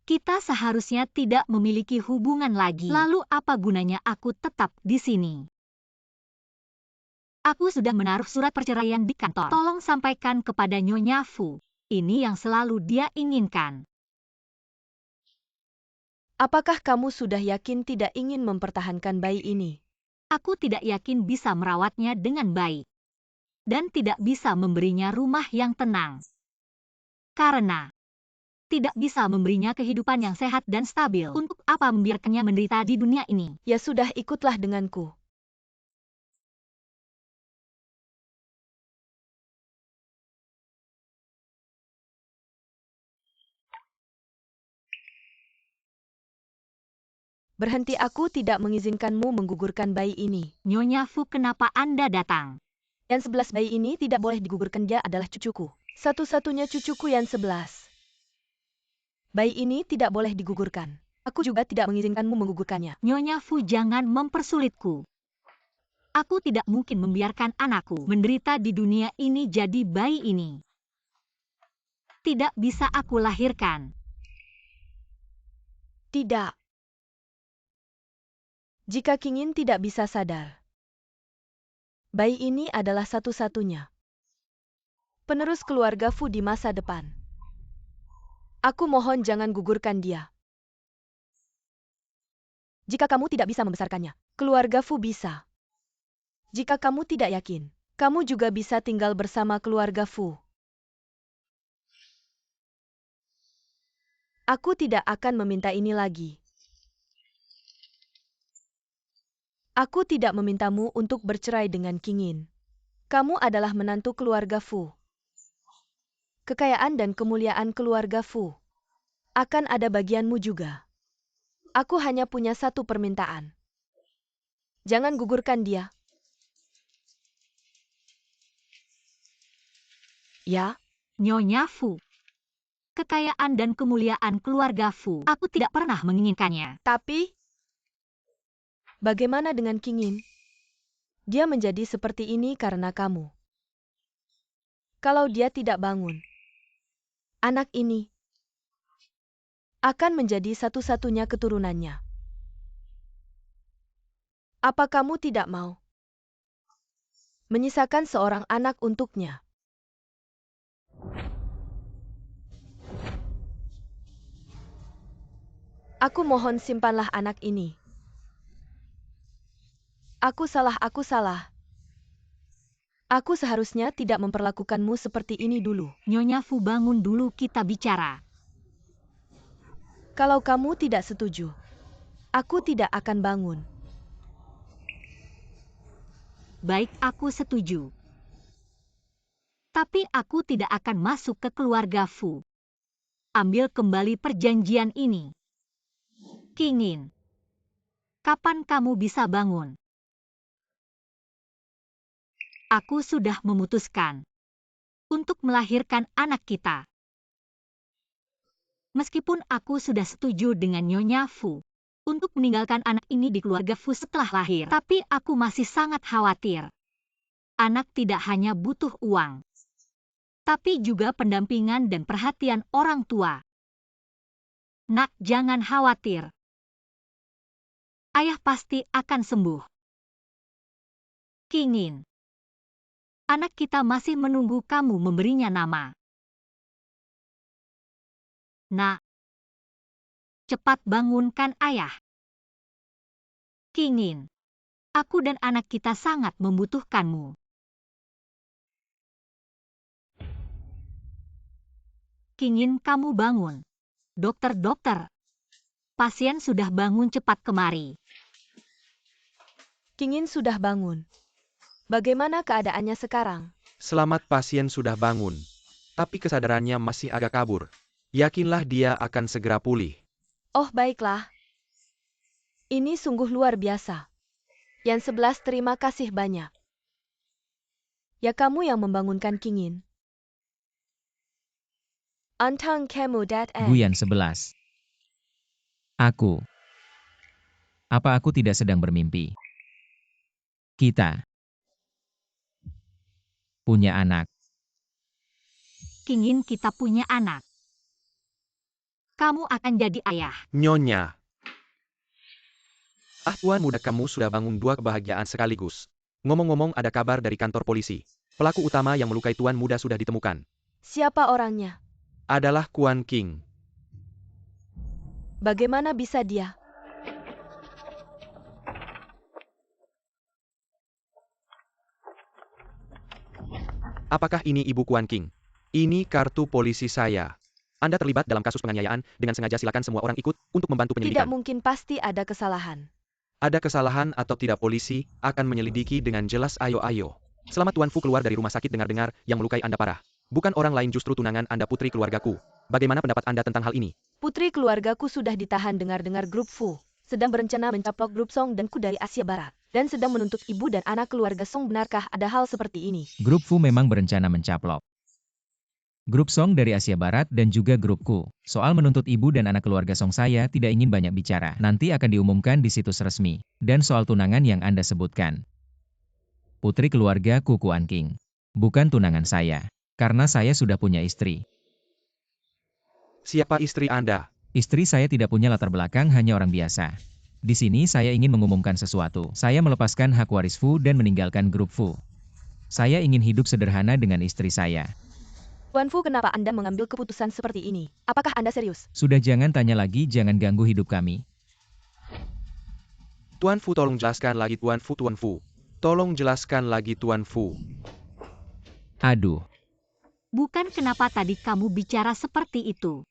Kita seharusnya tidak memiliki hubungan lagi. Lalu apa gunanya aku tetap di sini? Aku sudah menaruh surat perceraian di kantor. Tolong sampaikan kepada Nyonya Fu. Ini yang selalu dia inginkan. Apakah kamu sudah yakin tidak ingin mempertahankan bayi ini? Aku tidak yakin bisa merawatnya dengan baik. Dan tidak bisa memberinya rumah yang tenang. Karena tidak bisa memberinya kehidupan yang sehat dan stabil. Untuk apa membiarkannya menderita di dunia ini? Ya sudah, ikutlah denganku. Berhenti, aku tidak mengizinkanmu menggugurkan bayi ini. Nyonya Fu, kenapa Anda datang? Yang 11 bayi ini tidak boleh digugurkan, dia adalah cucuku. Satu-satunya cucuku yang 11. Bayi ini tidak boleh digugurkan. Aku juga tidak mengizinkanmu menggugurkannya. Nyonya Fu, jangan mempersulitku. Aku tidak mungkin membiarkan anakku menderita di dunia ini jadi bayi ini. Tidak bisa aku lahirkan. Tidak. Jika Kingin tidak bisa sadar, bayi ini adalah satu-satunya penerus keluarga Fu di masa depan. Aku mohon jangan gugurkan dia. Jika kamu tidak bisa membesarkannya, keluarga Fu bisa. Jika kamu tidak yakin, kamu juga bisa tinggal bersama keluarga Fu. Aku tidak akan meminta ini lagi. Aku tidak memintamu untuk bercerai dengan Kingin. Kamu adalah menantu keluarga Fu. Kekayaan dan kemuliaan keluarga Fu akan ada bagianmu juga. Aku hanya punya satu permintaan. Jangan gugurkan dia. Ya, Nyonya Fu. Kekayaan dan kemuliaan keluarga Fu, aku tidak pernah menginginkannya. tapi bagaimana dengan Kingin? Dia menjadi seperti ini karena kamu. Kalau dia tidak bangun, anak ini akan menjadi satu-satunya keturunannya. Apa kamu tidak mau menyisakan seorang anak untuknya? Aku mohon simpanlah anak ini. Aku salah. Aku seharusnya tidak memperlakukanmu seperti ini dulu. Nyonya Fu, bangun dulu, kita bicara. Kalau kamu tidak setuju, aku tidak akan bangun. Baik, aku setuju. Tapi aku tidak akan masuk ke keluarga Fu. Ambil kembali perjanjian ini. Kingin, kapan kamu bisa bangun? Aku sudah memutuskan untuk melahirkan anak kita. Meskipun aku sudah setuju dengan Nyonya Fu untuk meninggalkan anak ini di keluarga Fu setelah lahir, tapi aku masih sangat khawatir. Anak tidak hanya butuh uang, tapi juga pendampingan dan perhatian orang tua. Nak, jangan khawatir. Ayah pasti akan sembuh. Kingin, anak kita masih menunggu kamu memberinya nama. Nak, cepat bangunkan ayah. Kingin, aku dan anak kita sangat membutuhkanmu. Kingin, kamu bangun. Dokter, pasien sudah bangun, cepat kemari. Kingin sudah bangun. Bagaimana keadaannya sekarang? Selamat, pasien sudah bangun. Tapi kesadarannya masih agak kabur. Yakinlah dia akan segera pulih. Oh, baiklah. Ini sungguh luar biasa. Yang 11, terima kasih banyak. Ya, kamu yang membangunkan Kingin. Antang kamu dat. Guyan 11. Apa aku tidak sedang bermimpi? Kita punya anak. Ingin kita punya anak. Kamu akan jadi ayah. Nyonya. Ah, tuan muda, kamu sudah bangun dua kebahagiaan sekaligus. Ngomong-ngomong, ada kabar dari kantor polisi. Pelaku utama yang melukai tuan muda sudah ditemukan. Siapa orangnya? Adalah Kuan King. Bagaimana bisa dia? Apakah ini Ibu Kuan King? Ini kartu polisi saya. Anda terlibat dalam kasus penganiayaan, dengan sengaja silakan semua orang ikut untuk membantu Tidak penyelidikan. mungkin, pasti ada kesalahan. Ada kesalahan atau tidak, polisi akan menyelidiki dengan jelas. Ayo. Selamat Tuan Fu keluar dari rumah sakit. Dengar-dengar yang melukai Anda parah. Bukan orang lain, justru tunangan Anda, putri keluargaku. Bagaimana pendapat Anda tentang hal ini? Putri keluargaku sudah ditahan. Dengar-dengar grup Fu sedang berencana mencaplok grup Song dan Ku dari Asia Barat. Dan sedang menuntut ibu dan anak keluarga Song. Benarkah ada hal seperti ini? Grup Fu memang berencana mencaplok Grup Song dari Asia Barat dan juga Grup Ku. Soal menuntut ibu dan anak keluarga Song, saya tidak ingin banyak bicara. Nanti akan diumumkan di situs resmi. Dan soal tunangan yang Anda sebutkan. Putri keluarga Ku Kuan King. Bukan tunangan saya. Karena saya sudah punya istri. Siapa istri Anda? Istri saya tidak punya latar belakang, hanya orang biasa. Di sini saya ingin mengumumkan sesuatu. Saya melepaskan hak waris Fu dan meninggalkan Grup Fu. Saya ingin hidup sederhana dengan istri saya. Tuan Fu, kenapa Anda mengambil keputusan seperti ini? Apakah Anda serius? Sudah, jangan tanya lagi, jangan ganggu hidup kami. Tuan Fu, tolong jelaskan lagi. Tuan Fu. Tolong jelaskan lagi, Tuan Fu. Aduh. Bukan, kenapa tadi kamu bicara seperti itu?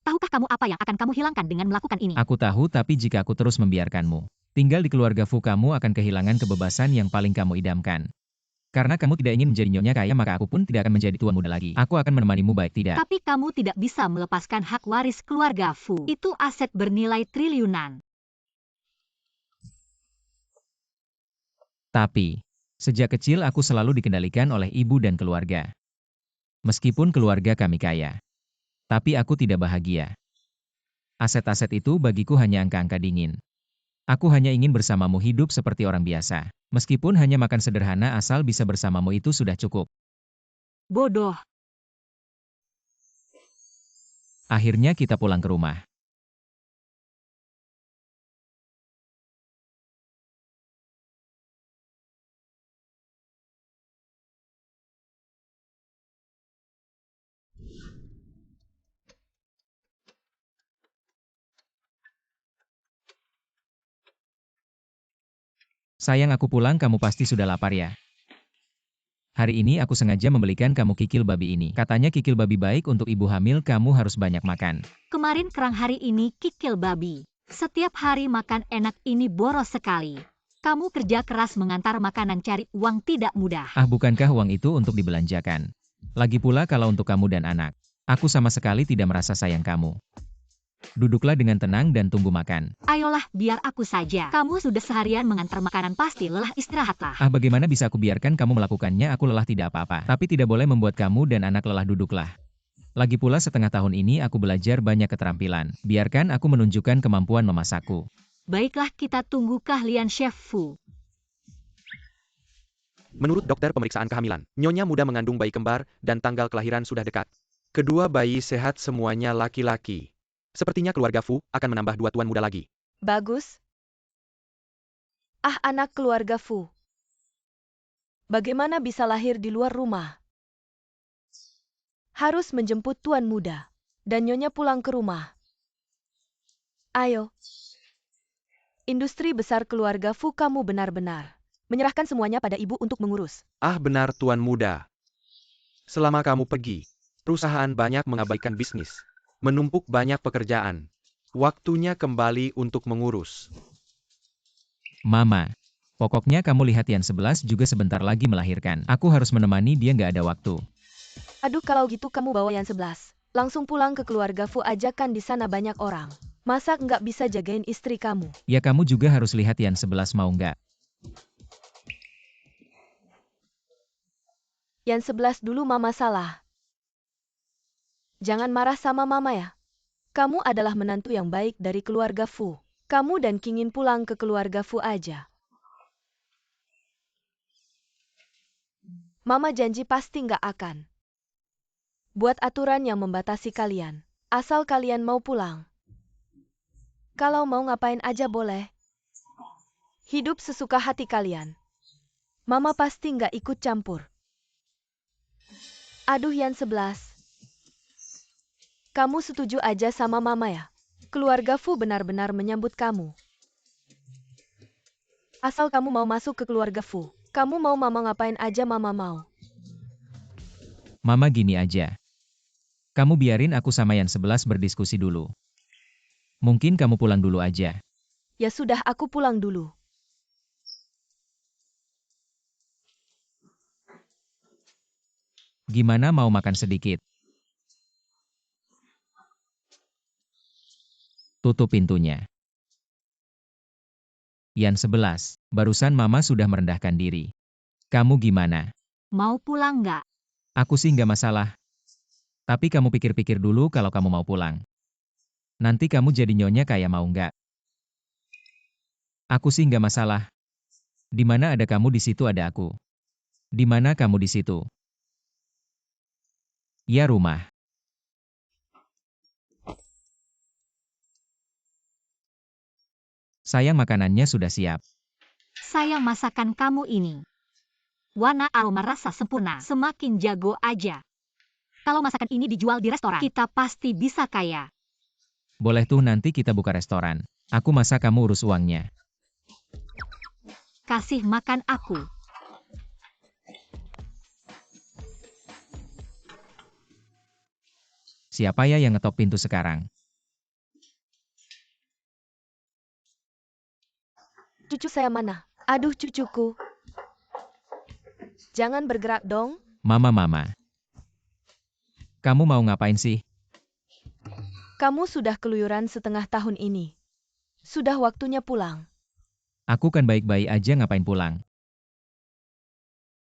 Tahukah kamu apa yang akan kamu hilangkan dengan melakukan ini? Aku tahu, tapi jika aku terus membiarkanmu tinggal di keluarga Fu, kamu akan kehilangan kebebasan yang paling kamu idamkan. Karena kamu tidak ingin menjadi nyonya kaya, maka aku pun tidak akan menjadi tuan muda lagi. Aku akan menemanimu, baik tidak? Tapi kamu tidak bisa melepaskan hak waris keluarga Fu. Itu aset bernilai triliunan. Tapi, sejak kecil aku selalu dikendalikan oleh ibu dan keluarga. Meskipun keluarga kami kaya, tapi aku tidak bahagia. Aset-aset itu bagiku hanya angka-angka dingin. Aku hanya ingin bersamamu, hidup seperti orang biasa. Meskipun hanya makan sederhana, asal bisa bersamamu itu sudah cukup. Bodoh. Akhirnya kita pulang ke rumah. Sayang, aku pulang, kamu pasti sudah lapar ya? Hari ini aku sengaja membelikan kamu kikil babi ini. Katanya kikil babi baik untuk ibu hamil, kamu harus banyak makan. Kemarin kerang, hari ini kikil babi. Setiap hari makan enak, ini boros sekali. Kamu kerja keras mengantar makanan, cari uang tidak mudah. Ah, bukankah uang itu untuk dibelanjakan? Lagi pula kalau untuk kamu dan anak, aku sama sekali tidak merasa sayang kamu. Duduklah dengan tenang dan tunggu makan. Ayolah, biar aku saja. Kamu sudah seharian mengantar makanan, pasti lelah, istirahatlah. Ah, bagaimana bisa aku biarkan kamu melakukannya? Aku lelah tidak apa-apa. Tapi tidak boleh membuat kamu dan anak lelah, duduklah. Lagi pula setengah tahun ini aku belajar banyak keterampilan. Biarkan aku menunjukkan kemampuan memasakku. Baiklah, kita tunggu keahlian Chef Fu. Menurut dokter pemeriksaan kehamilan, nyonya muda mengandung bayi kembar dan tanggal kelahiran sudah dekat. Kedua bayi sehat, semuanya laki-laki. Sepertinya keluarga Fu akan menambah 2 tuan muda lagi. Bagus. Ah, anak keluarga Fu. Bagaimana bisa lahir di luar rumah? Harus menjemput tuan muda dan nyonya pulang ke rumah. Ayo. Industri besar keluarga Fu, kamu benar-benar menyerahkan semuanya pada ibu untuk mengurus. Ah, benar tuan muda. Selama kamu pergi, perusahaan banyak mengabaikan bisnis. Menumpuk banyak pekerjaan. Waktunya kembali untuk mengurus. Mama, pokoknya kamu lihat Yan 11 juga sebentar lagi melahirkan. Aku harus menemani dia, nggak ada waktu. Aduh, kalau gitu kamu bawa yang 11. Langsung pulang ke keluarga Fu aja, kan di sana banyak orang. Masa nggak bisa jagain istri kamu? Ya, kamu juga harus lihat Yan 11, mau nggak? Yang 11 dulu, mama salah. Jangan marah sama mama ya. Kamu adalah menantu yang baik dari keluarga Fu. Kamu dan Kingin pulang ke keluarga Fu aja. Mama janji pasti nggak akan buat aturan yang membatasi kalian. Asal kalian mau pulang. Kalau mau ngapain aja boleh. Hidup sesuka hati kalian. Mama pasti nggak ikut campur. Aduh Yan 11. Kamu setuju aja sama Mama ya? Keluarga Fu benar-benar menyambut kamu. Asal kamu mau masuk ke keluarga Fu. Kamu mau Mama ngapain aja Mama mau. Mama gini aja. Kamu biarin aku sama Yan 11 berdiskusi dulu. Mungkin kamu pulang dulu aja. Ya sudah aku pulang dulu. Gimana mau makan sedikit? Tutup pintunya. Yan 11, barusan Mama sudah merendahkan diri. Kamu gimana? Mau pulang nggak? Aku sih nggak masalah. Tapi kamu pikir-pikir dulu kalau kamu mau pulang. Nanti kamu jadi nyonya kayak mau nggak? Aku sih nggak masalah. Di mana ada kamu di situ ada aku. Di mana kamu di situ? Ya rumah. Sayang makanannya sudah siap. Sayang masakan kamu ini. Warna aroma rasa sempurna. Semakin jago aja. Kalau masakan ini dijual di restoran, kita pasti bisa kaya. Boleh tuh nanti kita buka restoran. Aku masak kamu urus uangnya. Kasih makan aku. Siapa ya yang ngetok pintu sekarang? Cucu saya mana? Aduh cucuku. Jangan bergerak dong. Mama. Kamu mau ngapain sih? Kamu sudah keluyuran setengah tahun ini. Sudah waktunya pulang. Aku kan baik-baik aja ngapain pulang.